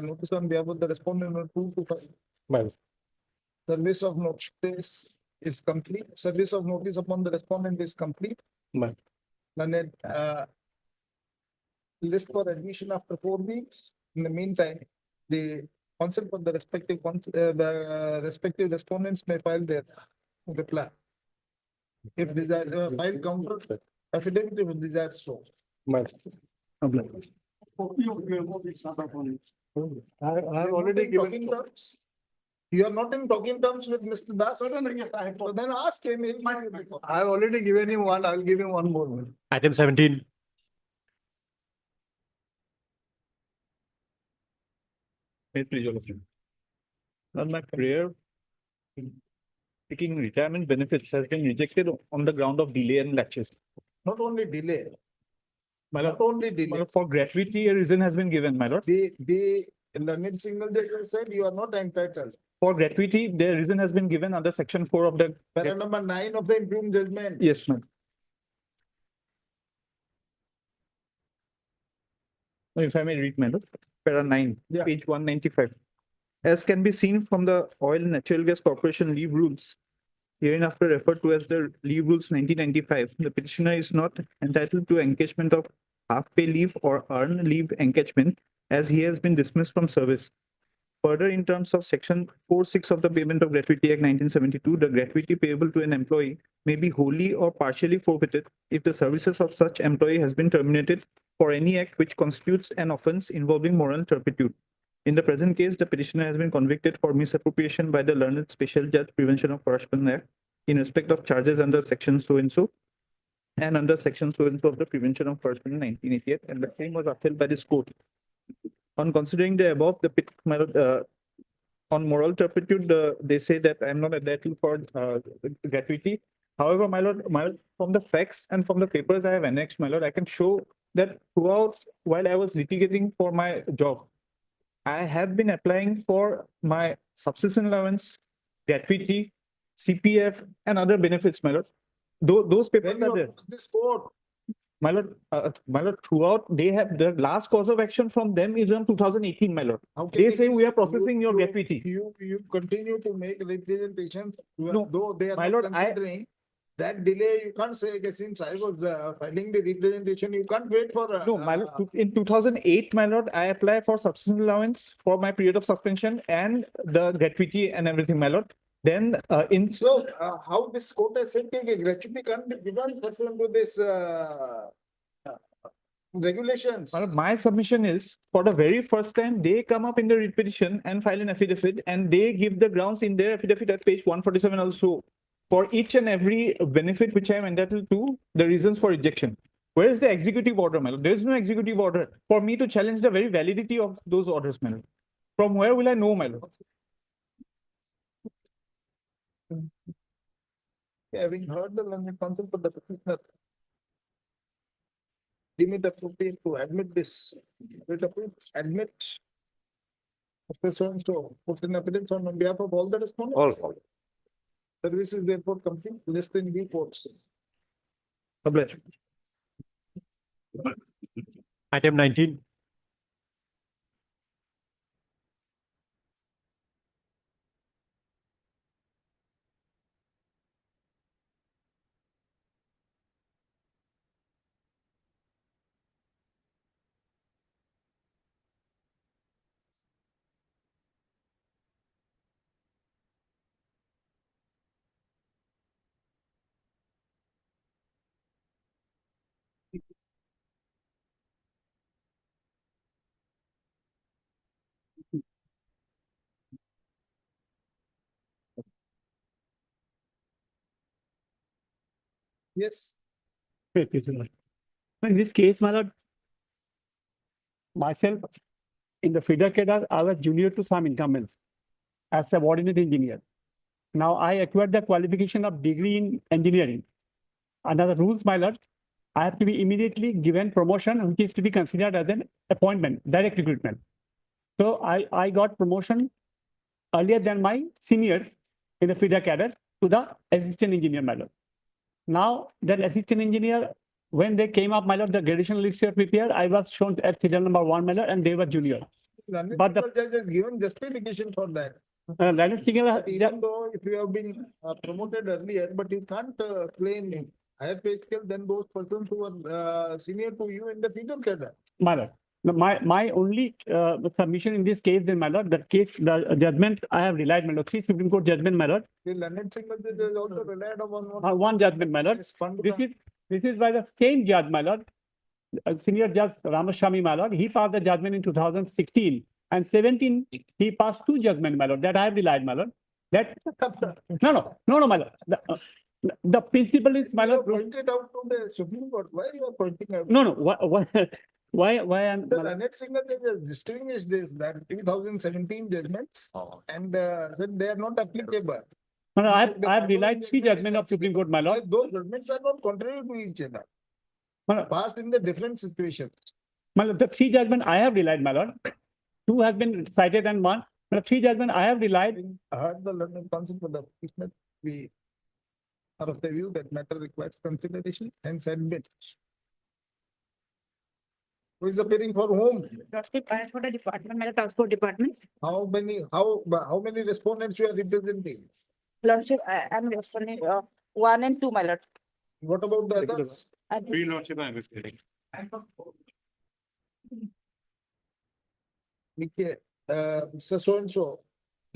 notice on behalf of the respondent number 2 to 5. My lord. Service of notice is complete. Service of notice upon the respondent is complete. My lord. And then list for admission after 4 weeks. In the meantime, the counsel for the respective respondents may file their reply. If desired, file counter affidavit if desired so. My lord. I have already given. You are not in talking terms with Mr. Das? Yes, I have. So then ask him. I have already given him 1, I will give him 1 more. Item 17. On my prayer, taking retirement benefits has been rejected on the ground of delay and laches. Not only delay. My Not lord, only delay. for gratuity, a reason has been given, my lord. The learned single judge said you are not entitled. For gratuity, the reason has been given under section 4 of the. Para number 9 of the impugned judgment. Yes, ma'am. If I may read, my lord, para 9, Yeah. page 195. As can be seen from the Oil and Natural Gas Corporation leave rules, hereinafter referred to as the leave rules 1995, the petitioner is not entitled to encashment of half-pay leave or earned leave encashment as he has been dismissed from service. Further, in terms of section 4(6) of the Payment of Gratuity Act 1972, the gratuity payable to an employee may be wholly or partially forfeited if the services of such employee has been terminated for any act which constitutes an offence involving moral turpitude. In the present case, the petitioner has been convicted for misappropriation by the Learned Special Judge Prevention of Corruption Act in respect of charges under section so and under section so of the Prevention of Corruption in 1988, and the claim was upheld by this court. On considering the above, on moral turpitude, they say that I am not entitled for gratuity. However, my lord, from the facts and from the papers I have annexed, my lord, I can show that throughout while I was litigating for my job, I have been applying for my subsistence allowance, gratuity, CPF, and other benefits, my lord. Those papers When are you there. approach this court, My lord, throughout they have the last cause of action from them is on 2018, my lord. how can They it say be we are so- processing your you- gratuity. You continue to make representation, No, though they are my not lord, considering that delay. You can't say, okay, since I was filing the representation, you can't wait for. No, my lord, in 2008, my lord, I applied for subsistence allowance for my period of suspension and the gratuity and everything, my lord. Then So how this court has said that gratuity can't be given pursuant to this regulations. my lord, my submission is for the very first time they come up in the writ petition and file an affidavit and they give the grounds in their affidavit at page 147 also for each and every benefit which I am entitled to, the reasons for rejection. Where is the executive order, my lord? There is no executive order for me to challenge the very validity of those orders, my lord. From where will I know, my lord? Having heard the learned counsel for the petitioner, deem it appropriate to admit this, admit. Pursuant to put in evidence on behalf of all the respondents. All. Service is therefore complete, list in due course. Obliged. Item 19. Yes. In this case, my lord, myself, in the feeder cadre, I was junior to some incumbents as subordinate engineer. Now I acquired the qualification of degree in engineering. Under the rules, my lord, I have to be immediately given promotion, which is to be considered as an appointment, direct recruitment. So I got promotion earlier than my seniors in the feeder cadre to the assistant engineer, my lord. Now that assistant engineer, when they came up, my lord, the gradation list were prepared. I was shown at serial number 1, my lord, and they were junior. But the judge has given justification for that. Leonard Singer, Even though if you have been promoted earlier, but you can't claim higher pay scale than those persons who are senior to you in the feeder cadre. my lord, my only submission in this case, then, my lord, the judgment I have relied, my lord, 3 Supreme Court judgment, my lord. The Leonard Single judge has also relied upon One judgment, my lord. This is by the same judge, my lord, senior judge Ramaswamy, my lord. He passed the judgment in 2016 and 17. He passed 2 judgments, my lord, that I have relied, my lord. That no, my lord. The principle is, my lord. Pointed out to the Supreme Court. Why you are pointing out? No. Why I'm. The Leonard Single judge has distinguished this that 2017 judgments and said they are not applicable. No, I have relied 3 judgments of Supreme Court, my lord. Those judgments are not contrary to each other. Passed in the different situations. My lord, the 3 judgments I have relied, my lord. 2 has been cited and 1. The 3 judgments I have relied. I heard the learned counsel for the petitioner. We are of the view that matter requires consideration and admit. Who is appearing for whom? For the department, my transport department. How many respondents you are representing? Lordship, I am responding 1 and 2, my lord. What about the others? Three lordship, I was getting. Mr. So and so,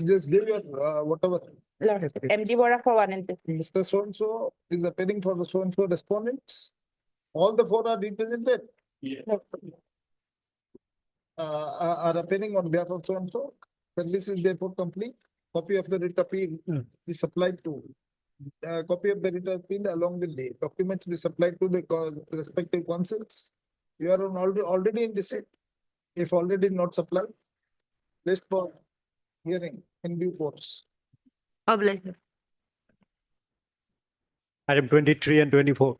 just give your whatever. Lordship, MG Bora for 1 and 2. Mr. So and so is appearing for the so and so respondents. All the 4 are represented. Yes. Are appearing on behalf of so and so. This is therefore complete. Copy of the writ appeal is supplied to. Copy of the writ appeal along with the documents be supplied to the respective councils. You are already in this. If already not supplied, list for hearing in due course. Obliged. Item 23 and 24.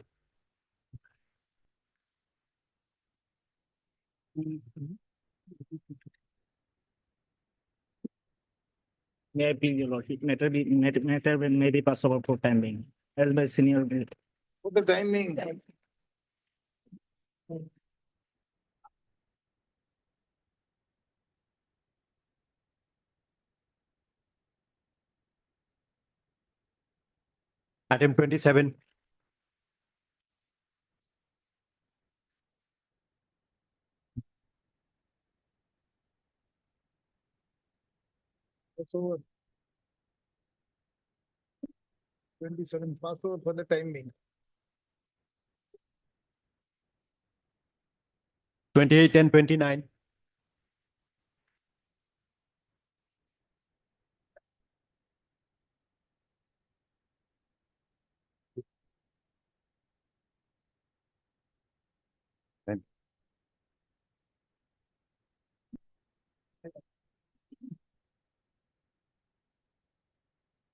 May I please, your lordship, matter may be passed over for time being, as by senior. For the timing. Item 27. So 27 password for the timing. 28 and 29.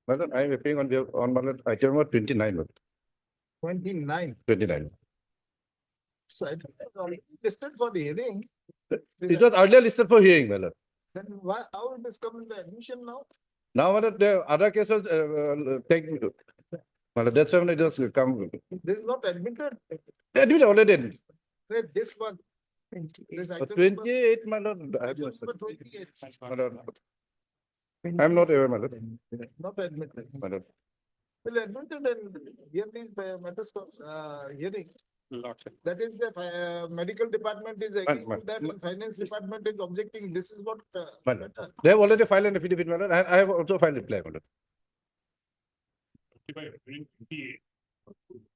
Madam, I am appearing on item number 29. 29. 29. So I don't have already listed for the hearing. It was earlier listed for hearing, madam. Then why, how it is coming the admission now? Now, madam, the other case was taken to. Madam, that's when it just come. This is not admitted. Admitted already. This one. This item 28, madam. number 28. Madam, I'm not aware, madam. Not admitted. Madam. Well, admitted and here these matters for hearing. Lordship. That is the medical department is agreeing Ma'am, to that and finance department is objecting. This is what. Madam, they have already filed an affidavit, madam, and I have also filed reply, madam. The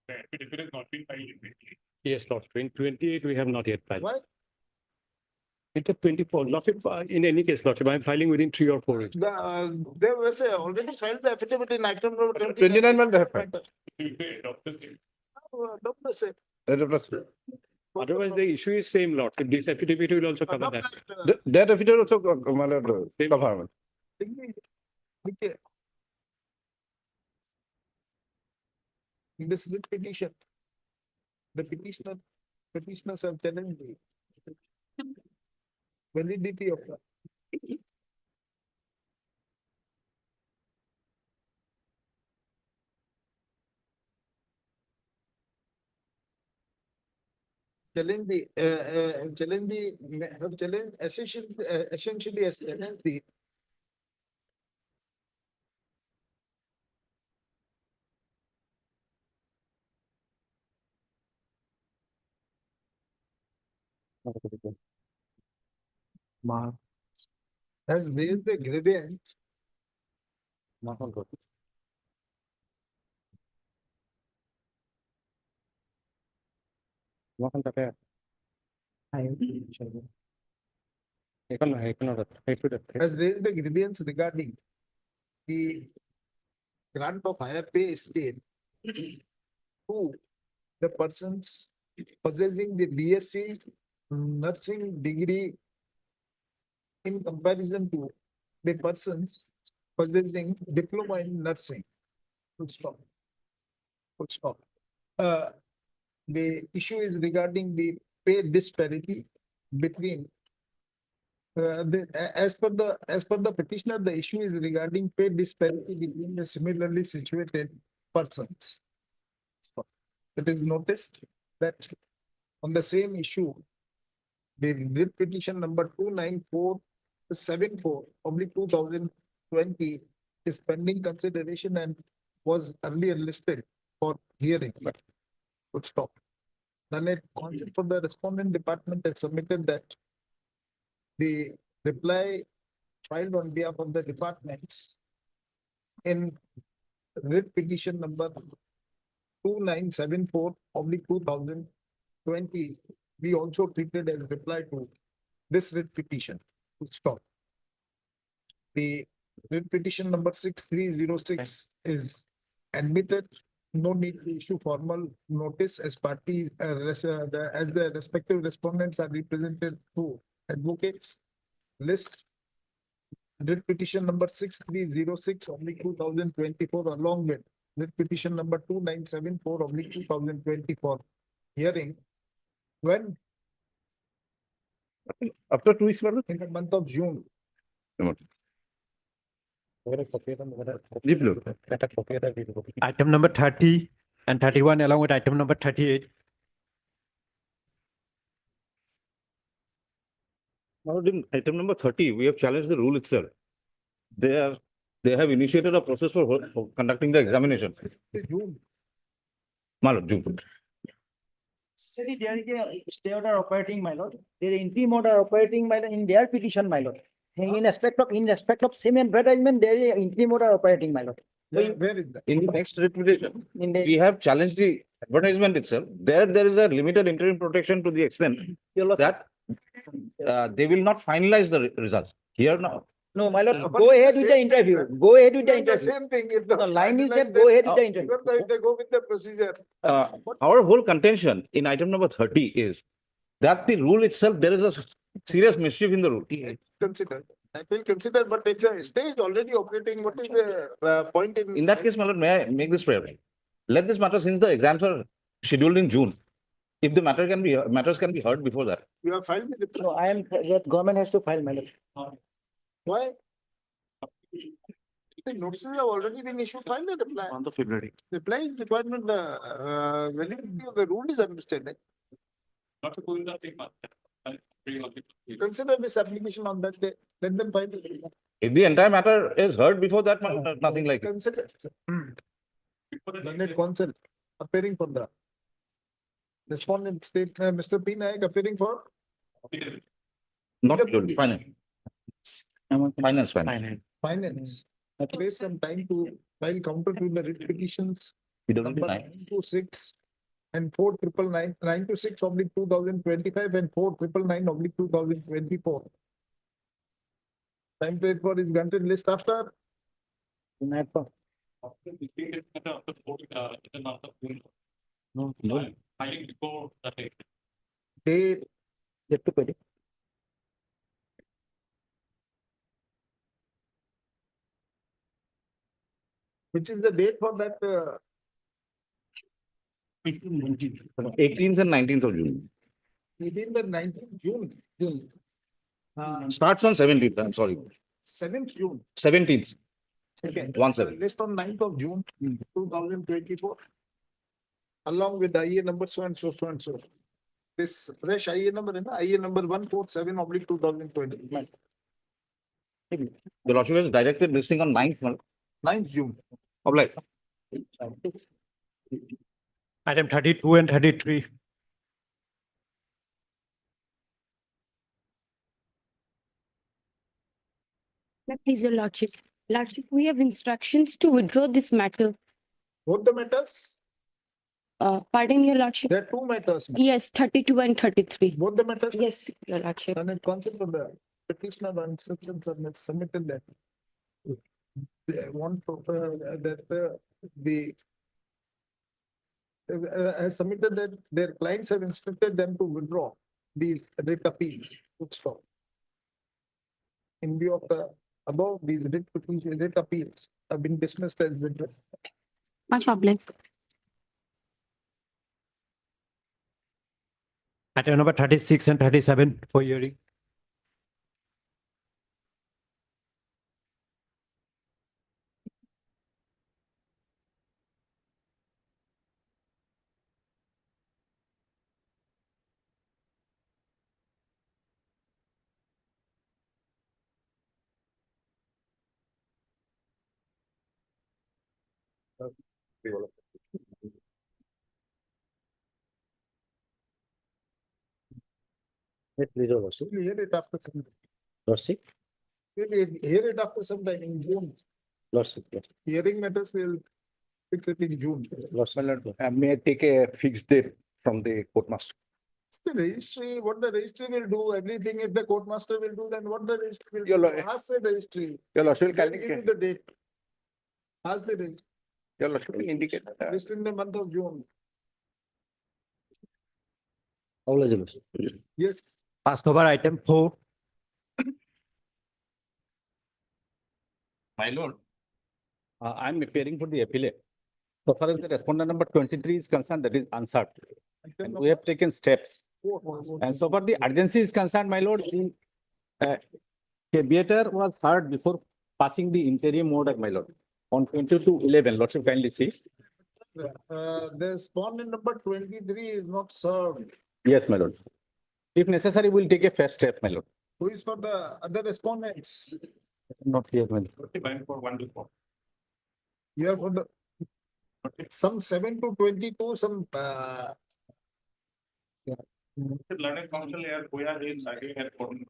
affidavit has not been filed immediately. Yes, Lordship. In 28, we have not yet filed. Why? It's a 24. Lordship, in any case, Lordship, I'm filing within 3 or 4 weeks. There was already filed the affidavit in item number 29, madam, they have filed. If they adopt the same. Otherwise, the issue is same lot. This affidavit will also cover that. That affidavit also, my lord, cover. In this writ petition, the petitioners have challenged the validity of the essentially as challenge the has raised the grievance has raised the grievance regarding the grant of higher pay scale to the persons possessing the BSc nursing degree in comparison to the persons possessing diploma in nursing. Full stop. Full stop. The issue is regarding the pay disparity between as per the petitioner, the issue is regarding pay disparity between the similarly situated persons. It is noticed that on the same issue, the writ petition number 29474/2020 is pending consideration and was earlier listed for hearing. Would stop. Then a counsel for the respondent department has submitted that the reply filed on behalf of the departments in writ petition number 2974/2020 be also treated as reply to this writ petition. Full stop. The writ petition number 6306 is admitted. No need to issue formal notice as parties, as the respective respondents are represented through advocates. List writ petition number 6306/2024 along with writ petition number 2974/2024 hearing when After 2 weeks, my lord? in the month of June. Item number 30 and 31 along with item number 38. Now, in item number 30, we have challenged the rule itself. They have initiated a process for conducting the examination. June. My lord, June. Actually, there is a stay order operating, my lord. There is an interim order operating, my lord, in their petition, my lord. In respect of same advertisement, there is an interim order operating, my lord. Where is that? In the next repetition, In the- we have challenged the advertisement itself. There is a limited interim protection to the extent Your lord- that they will not finalize the results. Here now, No, my lord, But go it's ahead the with the same thing, interview. sir. Go ahead with the Even the interview. same thing, if the. The line is finalize that go ahead with the even interview. if they go with the procedure. our whole contention in item number 30 is that the rule itself, there is a serious mischief in the rule. Consider, I will consider, but if the stay is already operating, what is the point in? In that case, my lord, may I make this prayer? Let this matter, since the exams are scheduled in June, if the matters can be heard before that. You have filed with the. So I am, that government has to file, my lord. Why? The notices have already been issued, file the reply. On the February. Reply is requirement, the validity of the rule is understanding. Not to go in the paper. Consider this application on that day, let them file the reply. If the entire matter is heard before that, nothing like it. Consider. Learned counsel appearing for the respondent state, Mr. P. Nayak appearing for. Not purely, finance. Finance. Finance. Place some time to file counter to the writ petitions PWD number 9. 926 and 4999, 926/2025 and 4999/2024. Time period for is granted list after. No. Filing before the date. Date, Yet to pay. which is the date for that, 18th and 19th of June. 18th and 19th June, June. Starts on 17th, I'm sorry. 7th June. 17th. Okay. 17. List on 9th of June, 2024. Along with the IA number so and so, so and so. This fresh IA number, IA number 147/2020. The lordship has directed listing on 9th month 9th June. of life. Item 32 and 33. Please, your lordship. Lordship, we have instructions to withdraw this matter. Both the matters, Pardon, your lordship. there are two matters. Yes, 32 and 33. Both the matters. Yes, your lordship. And in concept of the petitioner and submitted that. They want to, that the has submitted that their clients have instructed them to withdraw these writ appeals. Full stop. In view of the above, these writ appeals have been dismissed as withdrawn. Much obliged. Item number 36 and 37 for hearing. Hear it after some. Hear it after some time in June. Hearing matters will fix it in June. May I take a fixed date from the court master? The registry, what the registry will do, everything if the court master will do, then what the registry will Your do, lord- ask the registry. Your lordship They'll can, give you the date. Ask the registry, your lordship will indicate. just in the month of June, yes. Passed over item 4. My lord. I'm appearing for the appellate. So far as the respondent number 23 is concerned, that is answered. And we have taken steps. And so far the urgency is concerned, my lord, the caveator was heard before passing the interim order, my lord, on 22/11. Lordship kindly see. The respondent number 23 is not served. Yes, my lord. If necessary, we'll take a first step, my lord. Who is for the other respondents? Not here, my lord. Notifying for 1 to 4. You are for the, some 7 to 22, some, The learned council here, we are in, I had gotten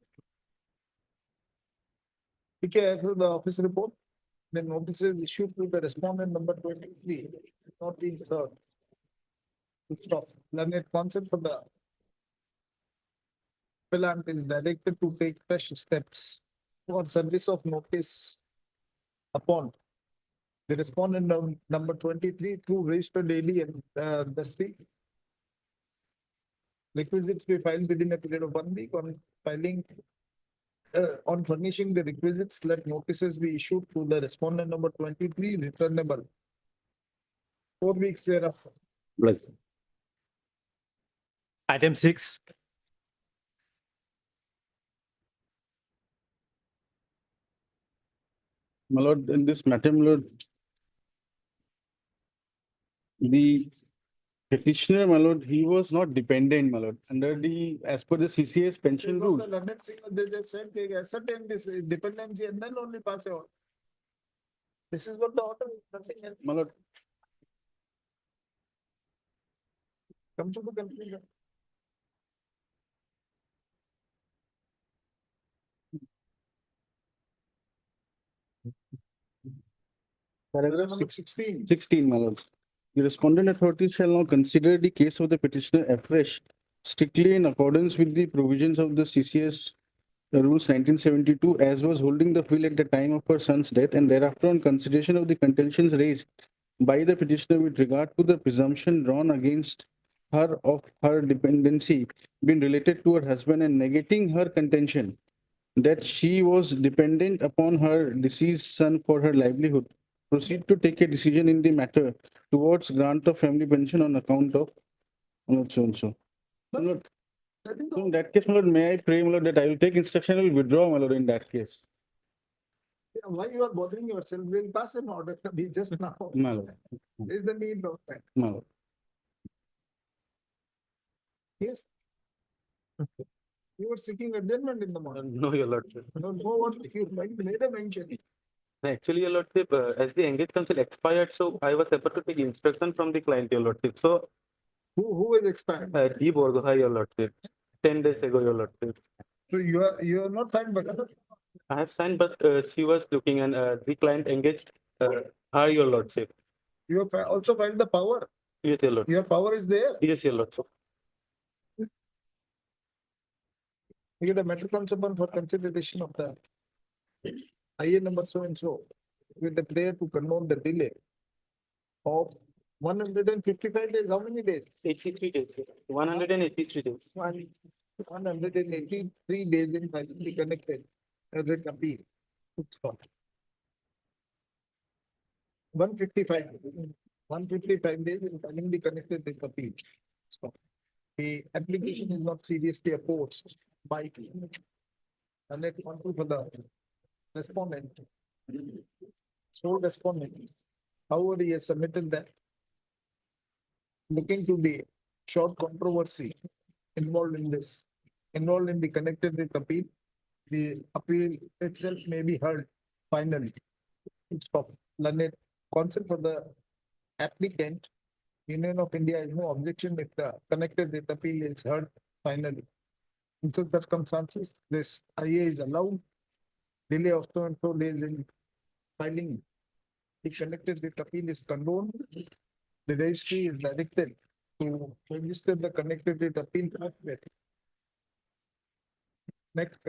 okay, after the office report, then notices issued to the respondent number 23, not being served. Stop. Learned concept for the appellant is directed to take fresh steps for service of notice upon the respondent number 23 through registered alien, the state. Requisites be filed within a period of 1 week on filing. On furnishing the requisites, let notices be issued to the respondent number 23 returnable 4 weeks thereafter. Item 6. My lord, in this matter, my lord, the petitioner, my lord, he was not dependent, my lord, under the, as per the CCS pension They got rules. the London signal, they just said they ascertain this dependency and then only pass out. This is what the order, is, nothing else. My lord, Come to the conclusion. paragraph Number 16. 16, my lord. The respondent authority shall now consider the case of the petitioner afresh, strictly in accordance with the provisions of the CCS rules 1972, as was holding the field at the time of her son's death, and thereafter on consideration of the contentions raised by the petitioner with regard to the presumption drawn against her of her dependency being related to her husband and negating her contention that she was dependent upon her deceased son for her livelihood, proceed to take a decision in the matter towards grant of family pension on account of so and so. My lord, so in that case, my lord, may I pray, my lord, that I will take instruction, I will withdraw, my lord, in that case. Why you are bothering yourself? We'll pass an order just now. My lord, Is the need of that? my lord. Yes. You were seeking adjournment in the morning. No, your lordship. No, what you made a mention. Actually, your lordship, as the engaged counsel expired, so I was able to take instruction from the client, your lordship. So, Who is expired? D. Borgoha, your lordship, 10 days ago, your lordship. So you are not signed, but I have signed, but she was looking and the client engaged her, your lordship. you have also filed the power. Yes, your lordship. Your power is there. Yes, your lordship. You the matter comes upon for consideration of the IA number so and so with the prayer to condone the delay of 155 days. How many days? 83 days. 183 days. 183 days in finally connected. Writ appeal. 155 days in finally connected with appeal. So, the application is not seriously opposed by and it wants for the respondent. Sole respondent. However, he has submitted that. Looking to the short controversy involved in this, involved in the connected with appeal, the appeal itself may be heard finally. Stop. Learned consent for the applicant. Union of India has no objection if the connected with appeal is heard finally. In such circumstances, this IA is allowed. Delay of 2 and 4 days in filing. The connected with appeal is condoned. The registry is directed to register the connected with appeal with. Next,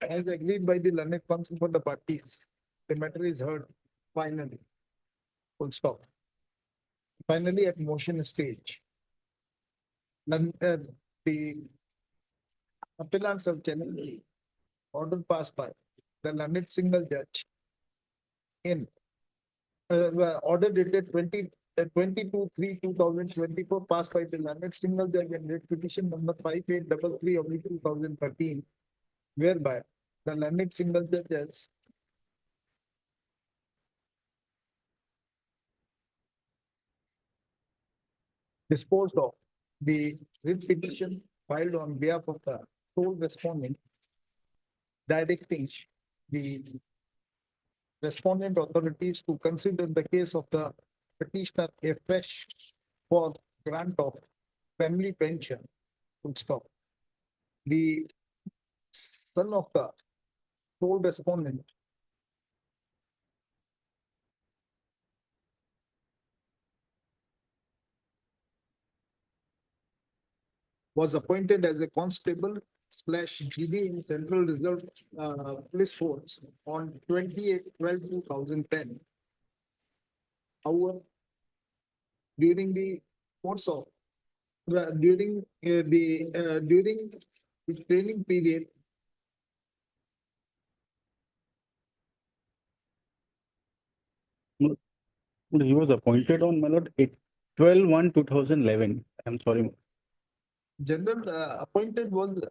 as agreed by the learned counsel for the parties, the matter is heard finally. Full stop. Finally, at motion stage. The appellants have challenged the order passed by the learned single judge in order dated 22/3/2024 passed by the learned single judge and writ petition number 5833/2013, whereby the learned single judge has disposed of the writ petition filed on behalf of the sole respondent, directing the respondent authorities to consider the case of the petitioner afresh for grant of family pension. Full stop. The son of the sole respondent was appointed as a constable slash GD in Central Reserve Police Force on 28/12/2010. However, during the course of during the training period, He was appointed on, my lord, 12/1/2011. I'm sorry. General appointed was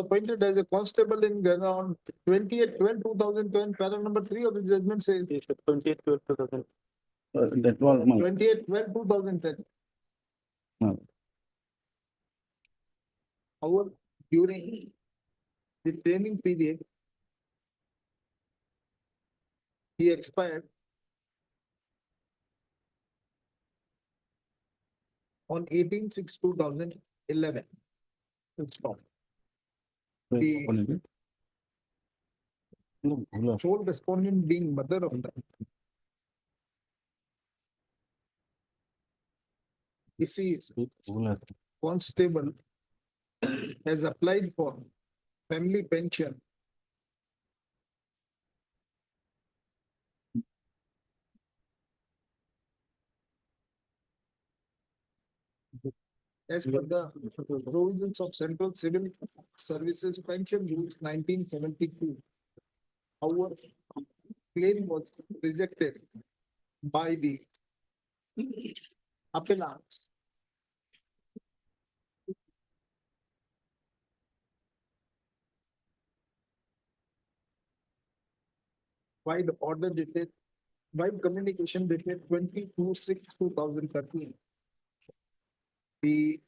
appointed as a constable in around 28/12/2010. Para number 3 of the judgment says 28/12/2000. That was my. 28/12/2010. No. However, during the training period, he expired on 18/6/2011. The sole respondent being mother of the deceased constable has applied for family pension as per the provisions of Central Civil Services Pension Rules 1972. Our claim was rejected by the appellant. By the order dated, by communication dated 22/6/2013. The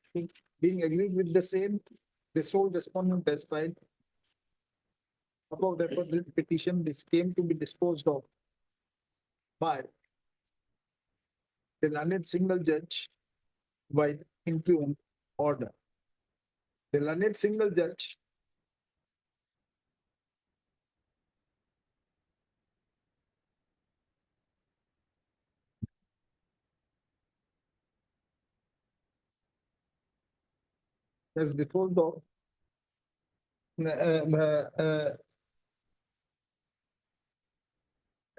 being agreed with the same, the sole respondent has filed above the petition. This came to be disposed of by the learned single judge by impugned order. The learned single judge has disposed of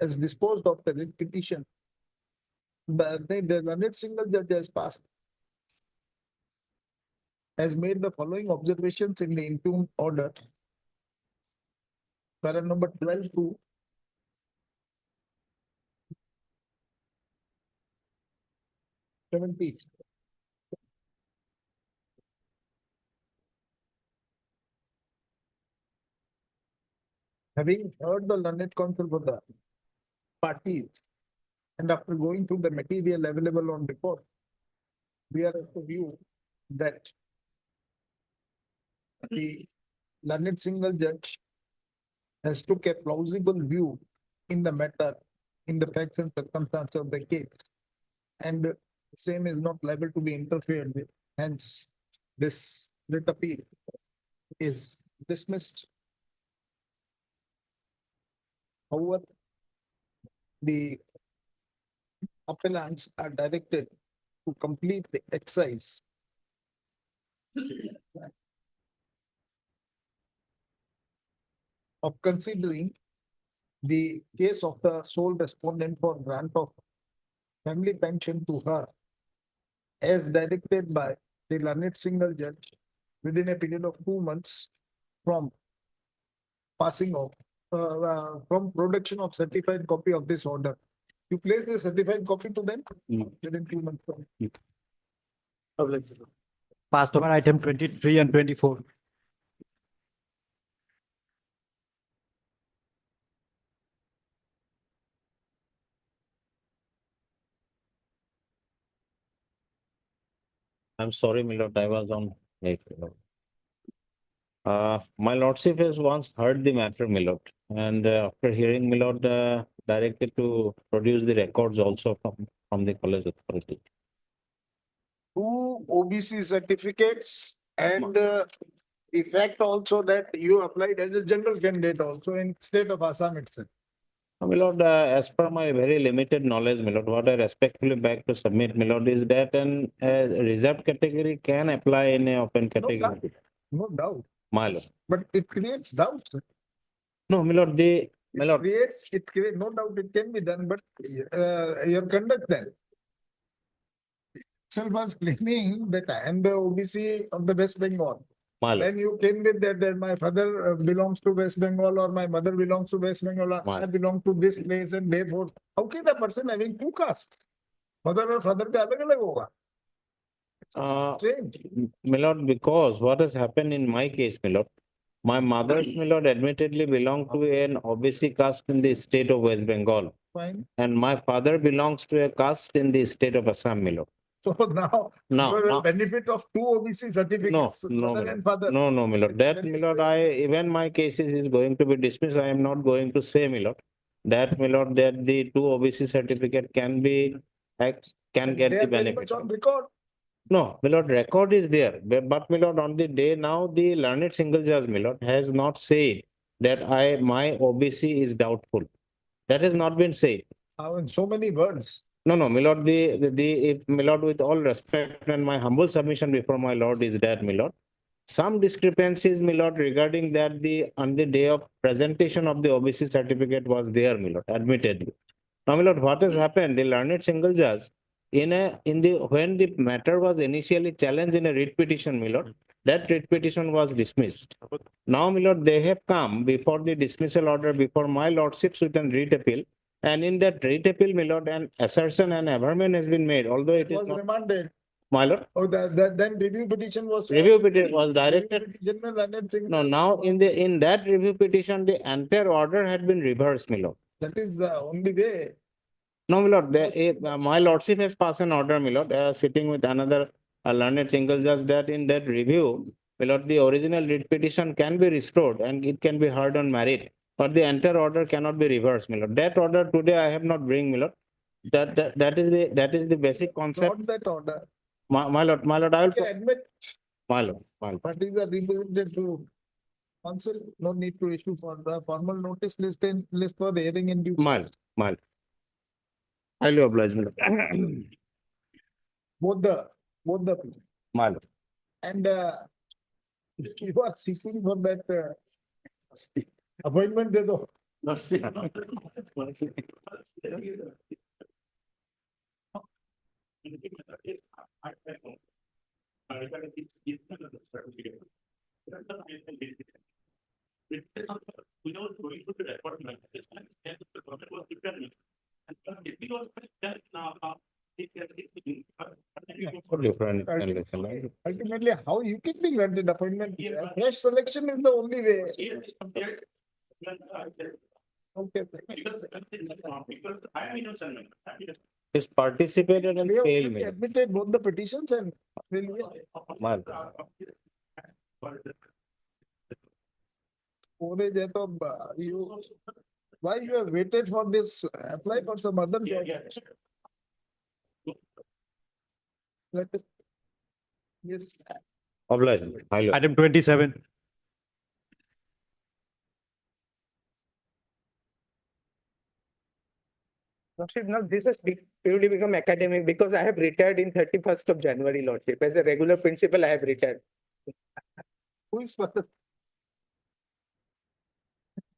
has disposed of the writ petition. But the learned single judge has passed, has made the following observations in the impugned order. Para number 12 to 17. Having heard the learned counsel for the parties, and after going through the material available on report, we are of the view that the learned single judge has took a plausible view in the matter, in the facts and circumstances of the case, and the same is not liable to be interfered with. Hence, this writ appeal is dismissed. However, the appellants are directed to complete the exercise of considering the case of the sole respondent for grant of family pension to her as directed by the learned single judge within a period of 2 months from passing of from production of certified copy of this order. You place the certified copy to them within 2 months from. Passed over item 23 and 24. I'm sorry, my lord, I was on late. my lord. My lordship has once heard the matter, my lord, and after hearing, my lord, directed to produce the records also from the college authority. 2 OBC certificates and the fact also that you applied as a general candidate also in state of Assam itself. My lord, as per my very limited knowledge, my lord, what I respectfully beg to submit, my lord, is that an reserved category can apply in a open No category. doubt, no doubt, My lord. but it creates doubts. No, my lord, my It lord, creates, no doubt it can be done, but your conduct then. Itself was claiming that I am the OBC of the West Bengal. my lord, When you came with that my father belongs to West Bengal or my mother belongs to West Bengal or I Right. belong to this place and therefore, how can a person having 2 castes? Mother or father पे अलग-अलग होगा. Strange. my lord, because what has happened in my case, my lord, my mother's, my lord, admittedly belonged to an OBC caste in the state of West Bengal, Fine. and my father belongs to a caste in the state of Assam, my lord. So now, Now, for the now- benefit of 2 OBC certificates, No, mother my and lord. father. No, my lord. It's That, very my lord, strange. even my cases is going to be dismissed. I am not going to say, my lord, that, my lord, that the 2 OBC certificate can be, can And get they the are very benefit. much on record. No, my lord, record is there, but my lord, on the day now, the learned single judge, my lord, has not said that my OBC is doubtful. That has not been said. How in so many words. No, my lord, if, my lord, with all respect and my humble submission before my lord is that, my lord, some discrepancies, my lord, regarding that on the day of presentation of the OBC certificate was there, my lord, admittedly. Now, my lord, what has happened? The learned single judge when the matter was initially challenged in a writ petition, my lord, that writ petition was dismissed. Now, my lord, they have come before the dismissal order, before my lordships with an writ appeal. And in that writ appeal, my lord, an assertion and averment has been made, although it is Was not, remanded. my lord, Oh, then review petition was. review petition was directed. Petition was landed saying No, now in that review petition, the entire order had been reversed, my lord. that is the only way. No, my lord, my lordship has passed an order, my lord, sitting with another learned single judge that in that review, my lord, the original writ petition can be restored and it can be heard on merit, but the entire order cannot be reversed, my lord. That order today I have not bring, my lord. That is the basic concept. Not that order. My lord, I will, Okay, admit, my lord. parties are represented to council, no need to issue for the formal notice list for hearing in due. My lord. Highly obliged, my lord. Both the, My lord. and you are seeking for that appointment, they do. Ultimately, how you can be granted appointment? Fresh selection is the only way. Okay. Is participated and We have failed, already my lord. admitted both the petitions and My lord. you, why you have waited for this, apply for some other job? Let us. Yes. Obliged. Highly. Item 27. Lordship, now this has purely become academic because I have retired in 31st of January, Lordship. As a regular principal, I have retired. Who is for the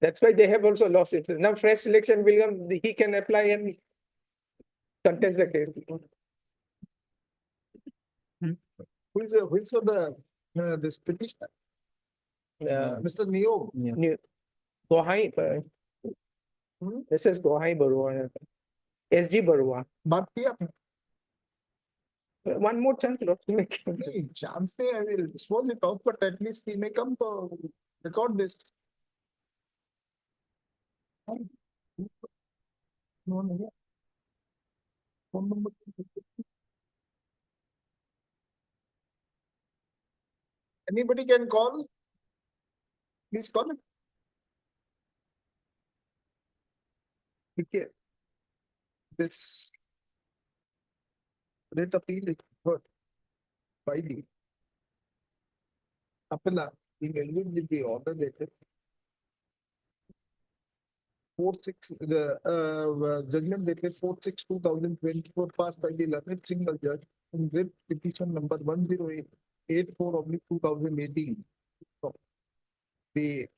That's why they have also lost it. Now fresh election will come, he can apply and contest the case. who is for the this petitioner? Mr. Neo. Gohai, this is Gohai Barua. SG Barua. बात किया One more chance, Lordship. नहीं, chance नहीं, I will dispose it off, but at least he may come to record this. No, नहीं है. Phone number. Anybody can call? Please call it. Okay. This rate appeal is heard by the appellant in eligibility order dated 4/6, the judgment dated 4/6/2024 passed by the learned single judge in writ petition number 10884/2018. The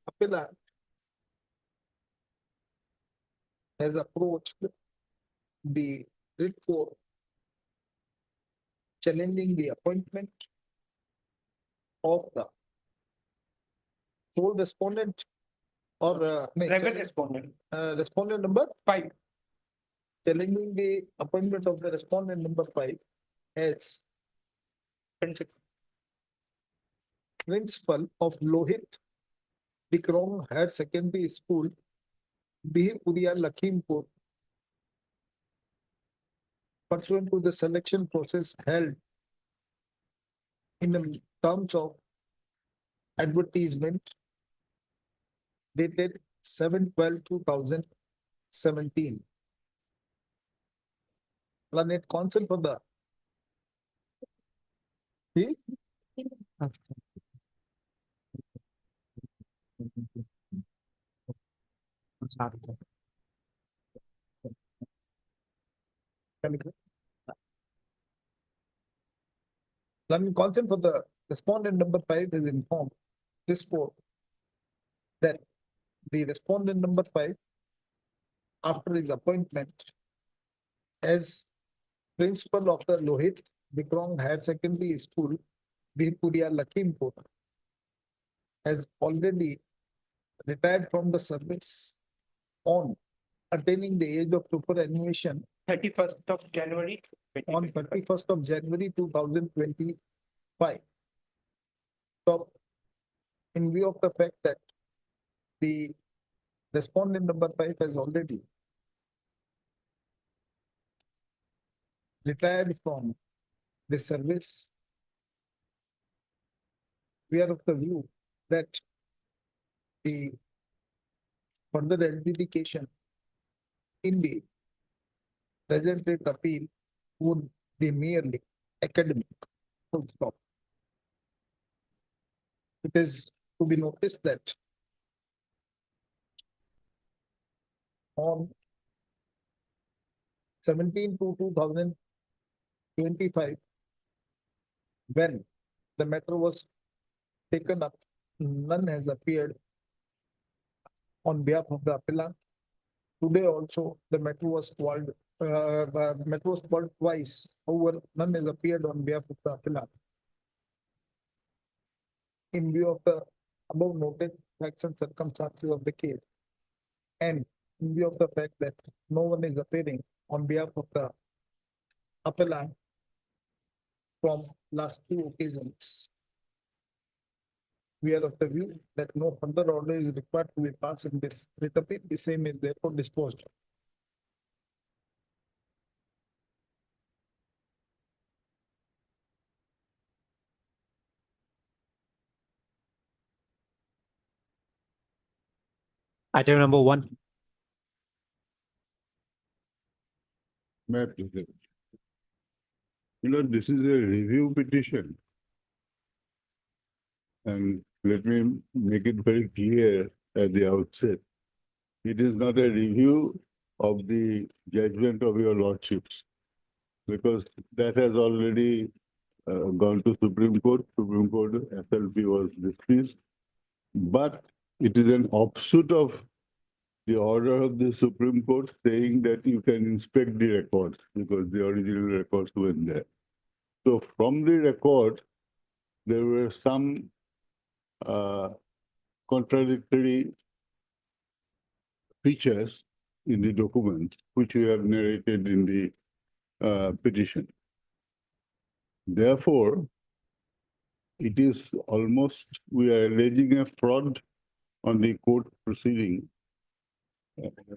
appellant has approached the writ court challenging the appointment of the sole respondent or respondent number 5. Challenging the appointment of the respondent number 5 as principal of Lohit Dikrong Higher Secondary School, Bihpuria, Lakhimpur, pursuant to the selection process held in the terms of advertisement dated 7/12/2017. Planet Council for the Planet Council for the respondent number 5 is informed this court that the respondent number 5, after his appointment as principal of the Lohit Bikrong Higher Secondary School, Bihpuria, Lakhimpur, has already retired from the service on attaining the age of superannuation 31st of January. on 31st of January 2025. So, in view of the fact that the respondent number 5 has already retired from the service, we are of the view that the further adjudication in the present rate appeal would be merely academic. Full stop. It is to be noticed that on 17/2/2025, when the matter was taken up, none has appeared on behalf of the appellant. Today also, the matter was called twice. However, none has appeared on behalf of the appellant. In view of the above noted facts and circumstances of the case, and in view of the fact that no one is appearing on behalf of the appellant from last 2 occasions, we are of the view that no further order is required to be passed in this writ appeal. The same is therefore disposed of. Item number 1. May I please? This is a review petition. And let me make it very clear at the outset. It is not a review of the judgment of your lordships, because that has already gone to Supreme Court. Supreme Court SLP was dismissed. But it is an offshoot of the order of the Supreme Court saying that you can inspect the records because the original records weren't there. So from the record, there were some contradictory features in the document, which we have narrated in the petition. Therefore, it is almost, we are alleging a fraud on the court proceeding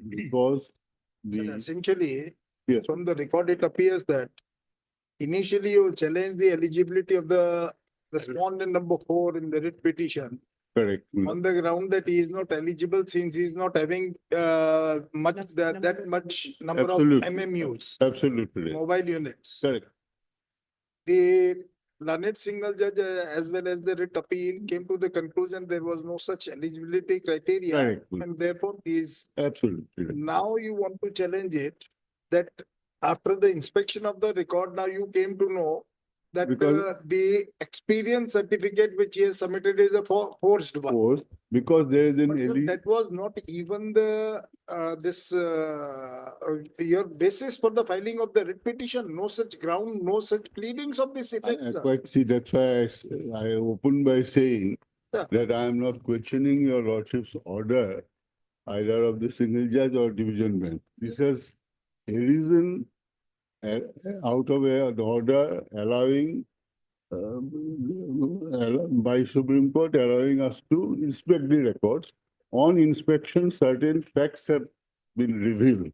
because So the, essentially, yes, from the record, it appears that initially you challenge the eligibility of the respondent number 4 in the writ petition correct. on the ground that he is not eligible since he is not having much that much number Absolutely. of MMUs, Absolutely. mobile units. Correct. The learned single judge as well as the writ appeal came to the conclusion there was no such eligibility criteria, Correct. and therefore is Absolutely. now you want to challenge it that after the inspection of the record, now you came to know that Because- the experience certificate which he has submitted is a forged one. Fourth, because there is an But sir, that was not even the your basis for the filing of the writ petition. No such ground, no such pleadings of this effect, I sir. quite see, that's why I opened by saying Yeah. that I am not questioning your lordship's order, either of the single judge or division bench. This has arisen out of an order allowing by Supreme Court allowing us to inspect the records. On inspection, certain facts have been revealed.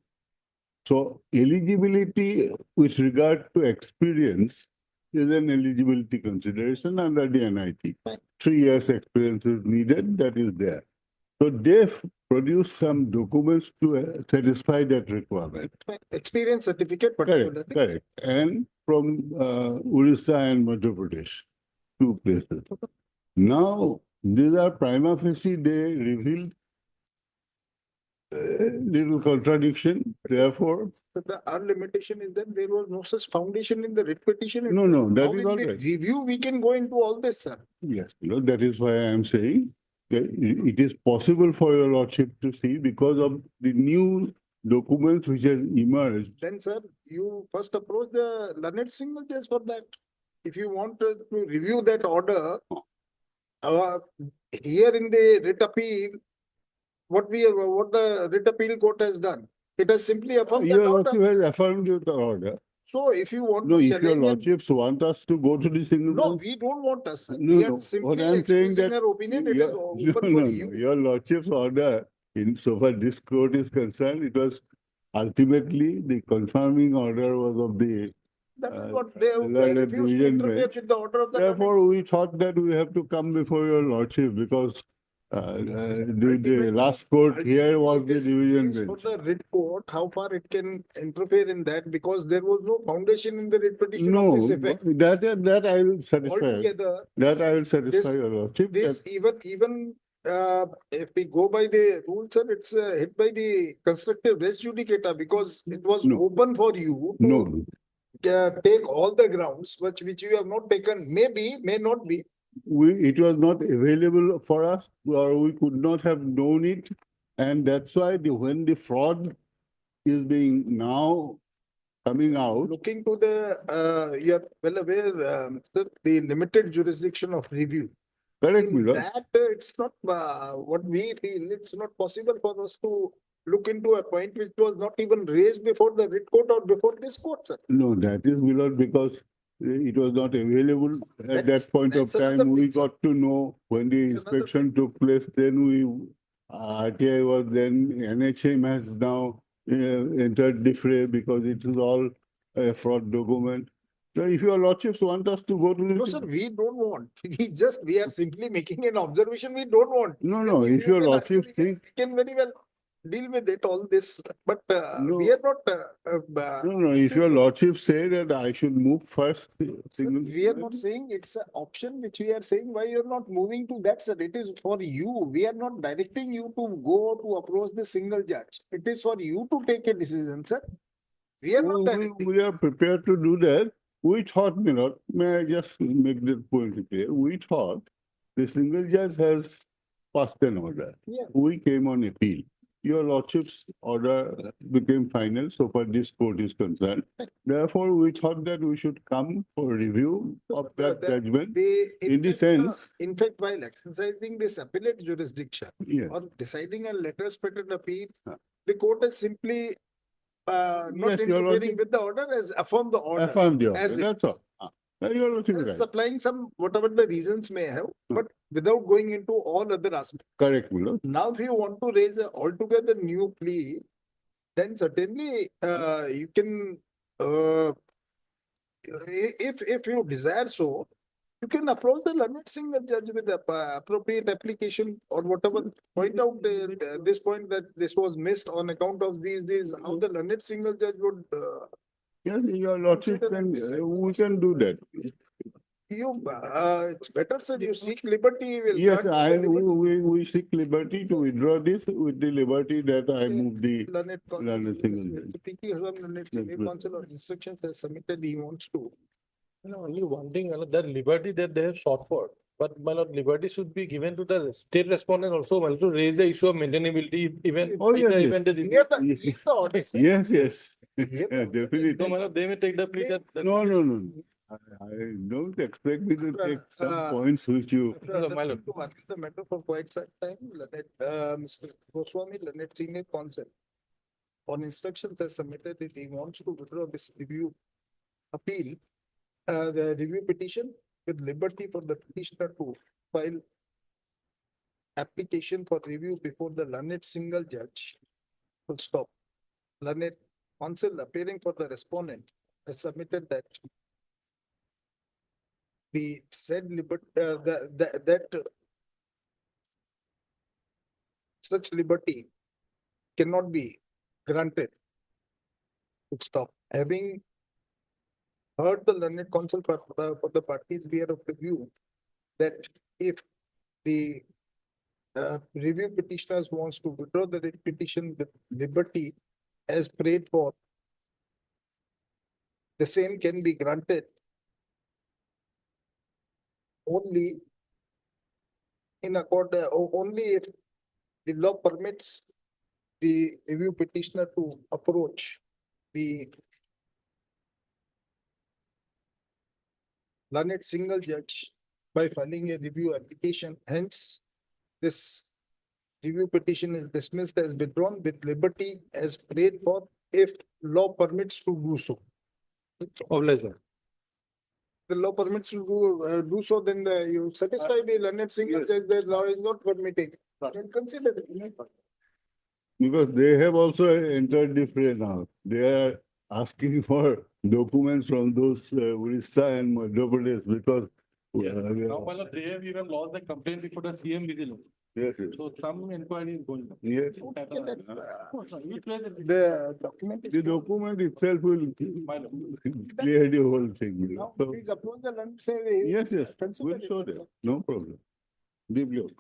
So eligibility with regard to experience is an eligibility consideration under the NIT. 3 years experience is needed, that is there. So they produce some documents to satisfy that requirement. Experience certificate Correct, particularly. correct. And from Orissa and Madhya Pradesh, 2 places. Now, these are prima facie, they revealed little contradiction, therefore. So our limitation is that there was no such foundation in the writ petition. No, no, that Now is in all the right. review, we can go into all this, sir. Yes, that is why I am saying that it is possible for your lordship to see because of the new documents which has emerged. Then, sir, you first approach the learned single judge for that. If you want to review that order, here in the writ appeal, what the writ appeal court has done, it has simply affirmed that Your order. lordship has affirmed the order. So if you want No, to if your challenge him, lordships want us to go to the single. no, bench- we don't want us. Sir. No, We no. are What simply I'm saying expressing that our opinion. It is your- open for no, you. your lordship's order, in so far this court is concerned, it was ultimately the confirming order was of the That is what they learned refused to division interfere bench. with the order of the. Therefore, we thought that we have to come before your lordship because the last court here was the division For bench. the writ court, how far it can interfere in that, because there was no foundation in the writ petition of No, this effect. that I will satisfy. Altogether, That I will satisfy this- your lordship. this even if we go by the rules, sir, it's hit by the constructive res judicata, because it was No. open for you to No, take all the grounds which you have not taken, maybe, may not be. it was not available for us, or we could not have known it. And that's why when the fraud is being now coming out, Looking to the, you are well aware, sir, the limited jurisdiction of review. correct, In my lord? that, it's not, what we feel, it's not possible for us to look into a point which was not even raised before the writ court or before this court, sir. No, that is, my lord, because it was not available at That's- that point of that's another time. We thing, sir. got to know when the That's another inspection took place, then RTI was then, NHM has now entered the fray because it is all a fraud document. So if your lordships want us to go to No, sir, the. we don't want. We are simply making an observation. We don't want. No, no, if you your can lordships actually- think, We can very well deal with it, all this, but No. we are not. no, if your lordship say that I should move first. Sir, single- we are not saying it's an option which we are saying why you're not moving to that, sir. It is for you. We are not directing you to go to approach the single judge. It is for you to take a decision, sir. We are not We, directing. we are prepared to do that. We thought, my lord, may I just make that point clear? We thought the single judge has passed an order. Yeah. We came on appeal. Your lordship's order became final, so far this court is concerned. Therefore, we thought that we should come for review of that judgment. In the sense, In fact, while exercising this appellate jurisdiction yeah, or deciding a letters patent appeal, Huh. the court has simply not Yes, your interfering lordship- with the order, has affirmed the order. affirmed the order, as it that's all. Your lordship is right. Supplying some, whatever the reasons may have, but without going into all other aspects. Correct, my lord. Now, if you want to raise a altogether new plea, then certainly you can, if you desire so, you can approach the learned single judge with the appropriate application or whatever. Point out this point that this was missed on account of these, how the learned single judge would, Yes, your lordship can, we can do that. it's better, sir, you seek liberty. Will Yes, grant liberty. we seek liberty to withdraw this with the liberty that I move the Learned learned single Mr. judge. P.K. Hussain, learned single good. counsel or instructions has submitted, he wants to. Only one thing, my lord, that liberty that they have sought for, but my lord, liberty should be given to the state respondent also, my lord, to raise the issue of maintainability, even. Oh, yes, yes. even the- Hear the order, sir. Yes, yes, Yeah, yeah, definitely. So, my lord, they may take the plea that. No, no, no. I don't expect me to take some points which you, No, my lord. To argue the matter for quite some time, Mr. Goswami, learned senior counsel, on instructions has submitted that he wants to withdraw this review appeal, the review petition with liberty for the petitioner to file application for review before the learned single judge. Full stop. Learned counsel appearing for the respondent has submitted that the said liberty, that such liberty cannot be granted. Full stop. Having heard the learned counsel for the parties, we are of the view that if the review petitioners wants to withdraw the writ petition with liberty as prayed for, the same can be granted only in accord, only if the law permits the review petitioner to approach the learned single judge by filing a review application. Hence, this review petition is dismissed as withdrawn with liberty as prayed for if law permits to do so. The law permits to do so, then you satisfy the learned single judge that law is not permitting. Then consider it. Because they have also entered the fray now. They are asking for documents from those Orissa and Madhya Pradesh because. Now, my lord, they have even lost the complaint before the CM vigilance. Yes, yes. So some inquiry is going on. Yes. The document. The document itself will My lord. clear the whole thing. Now, So, please approach the learned, say. yes, yes, consider we'll it. show them, no problem. Deeply.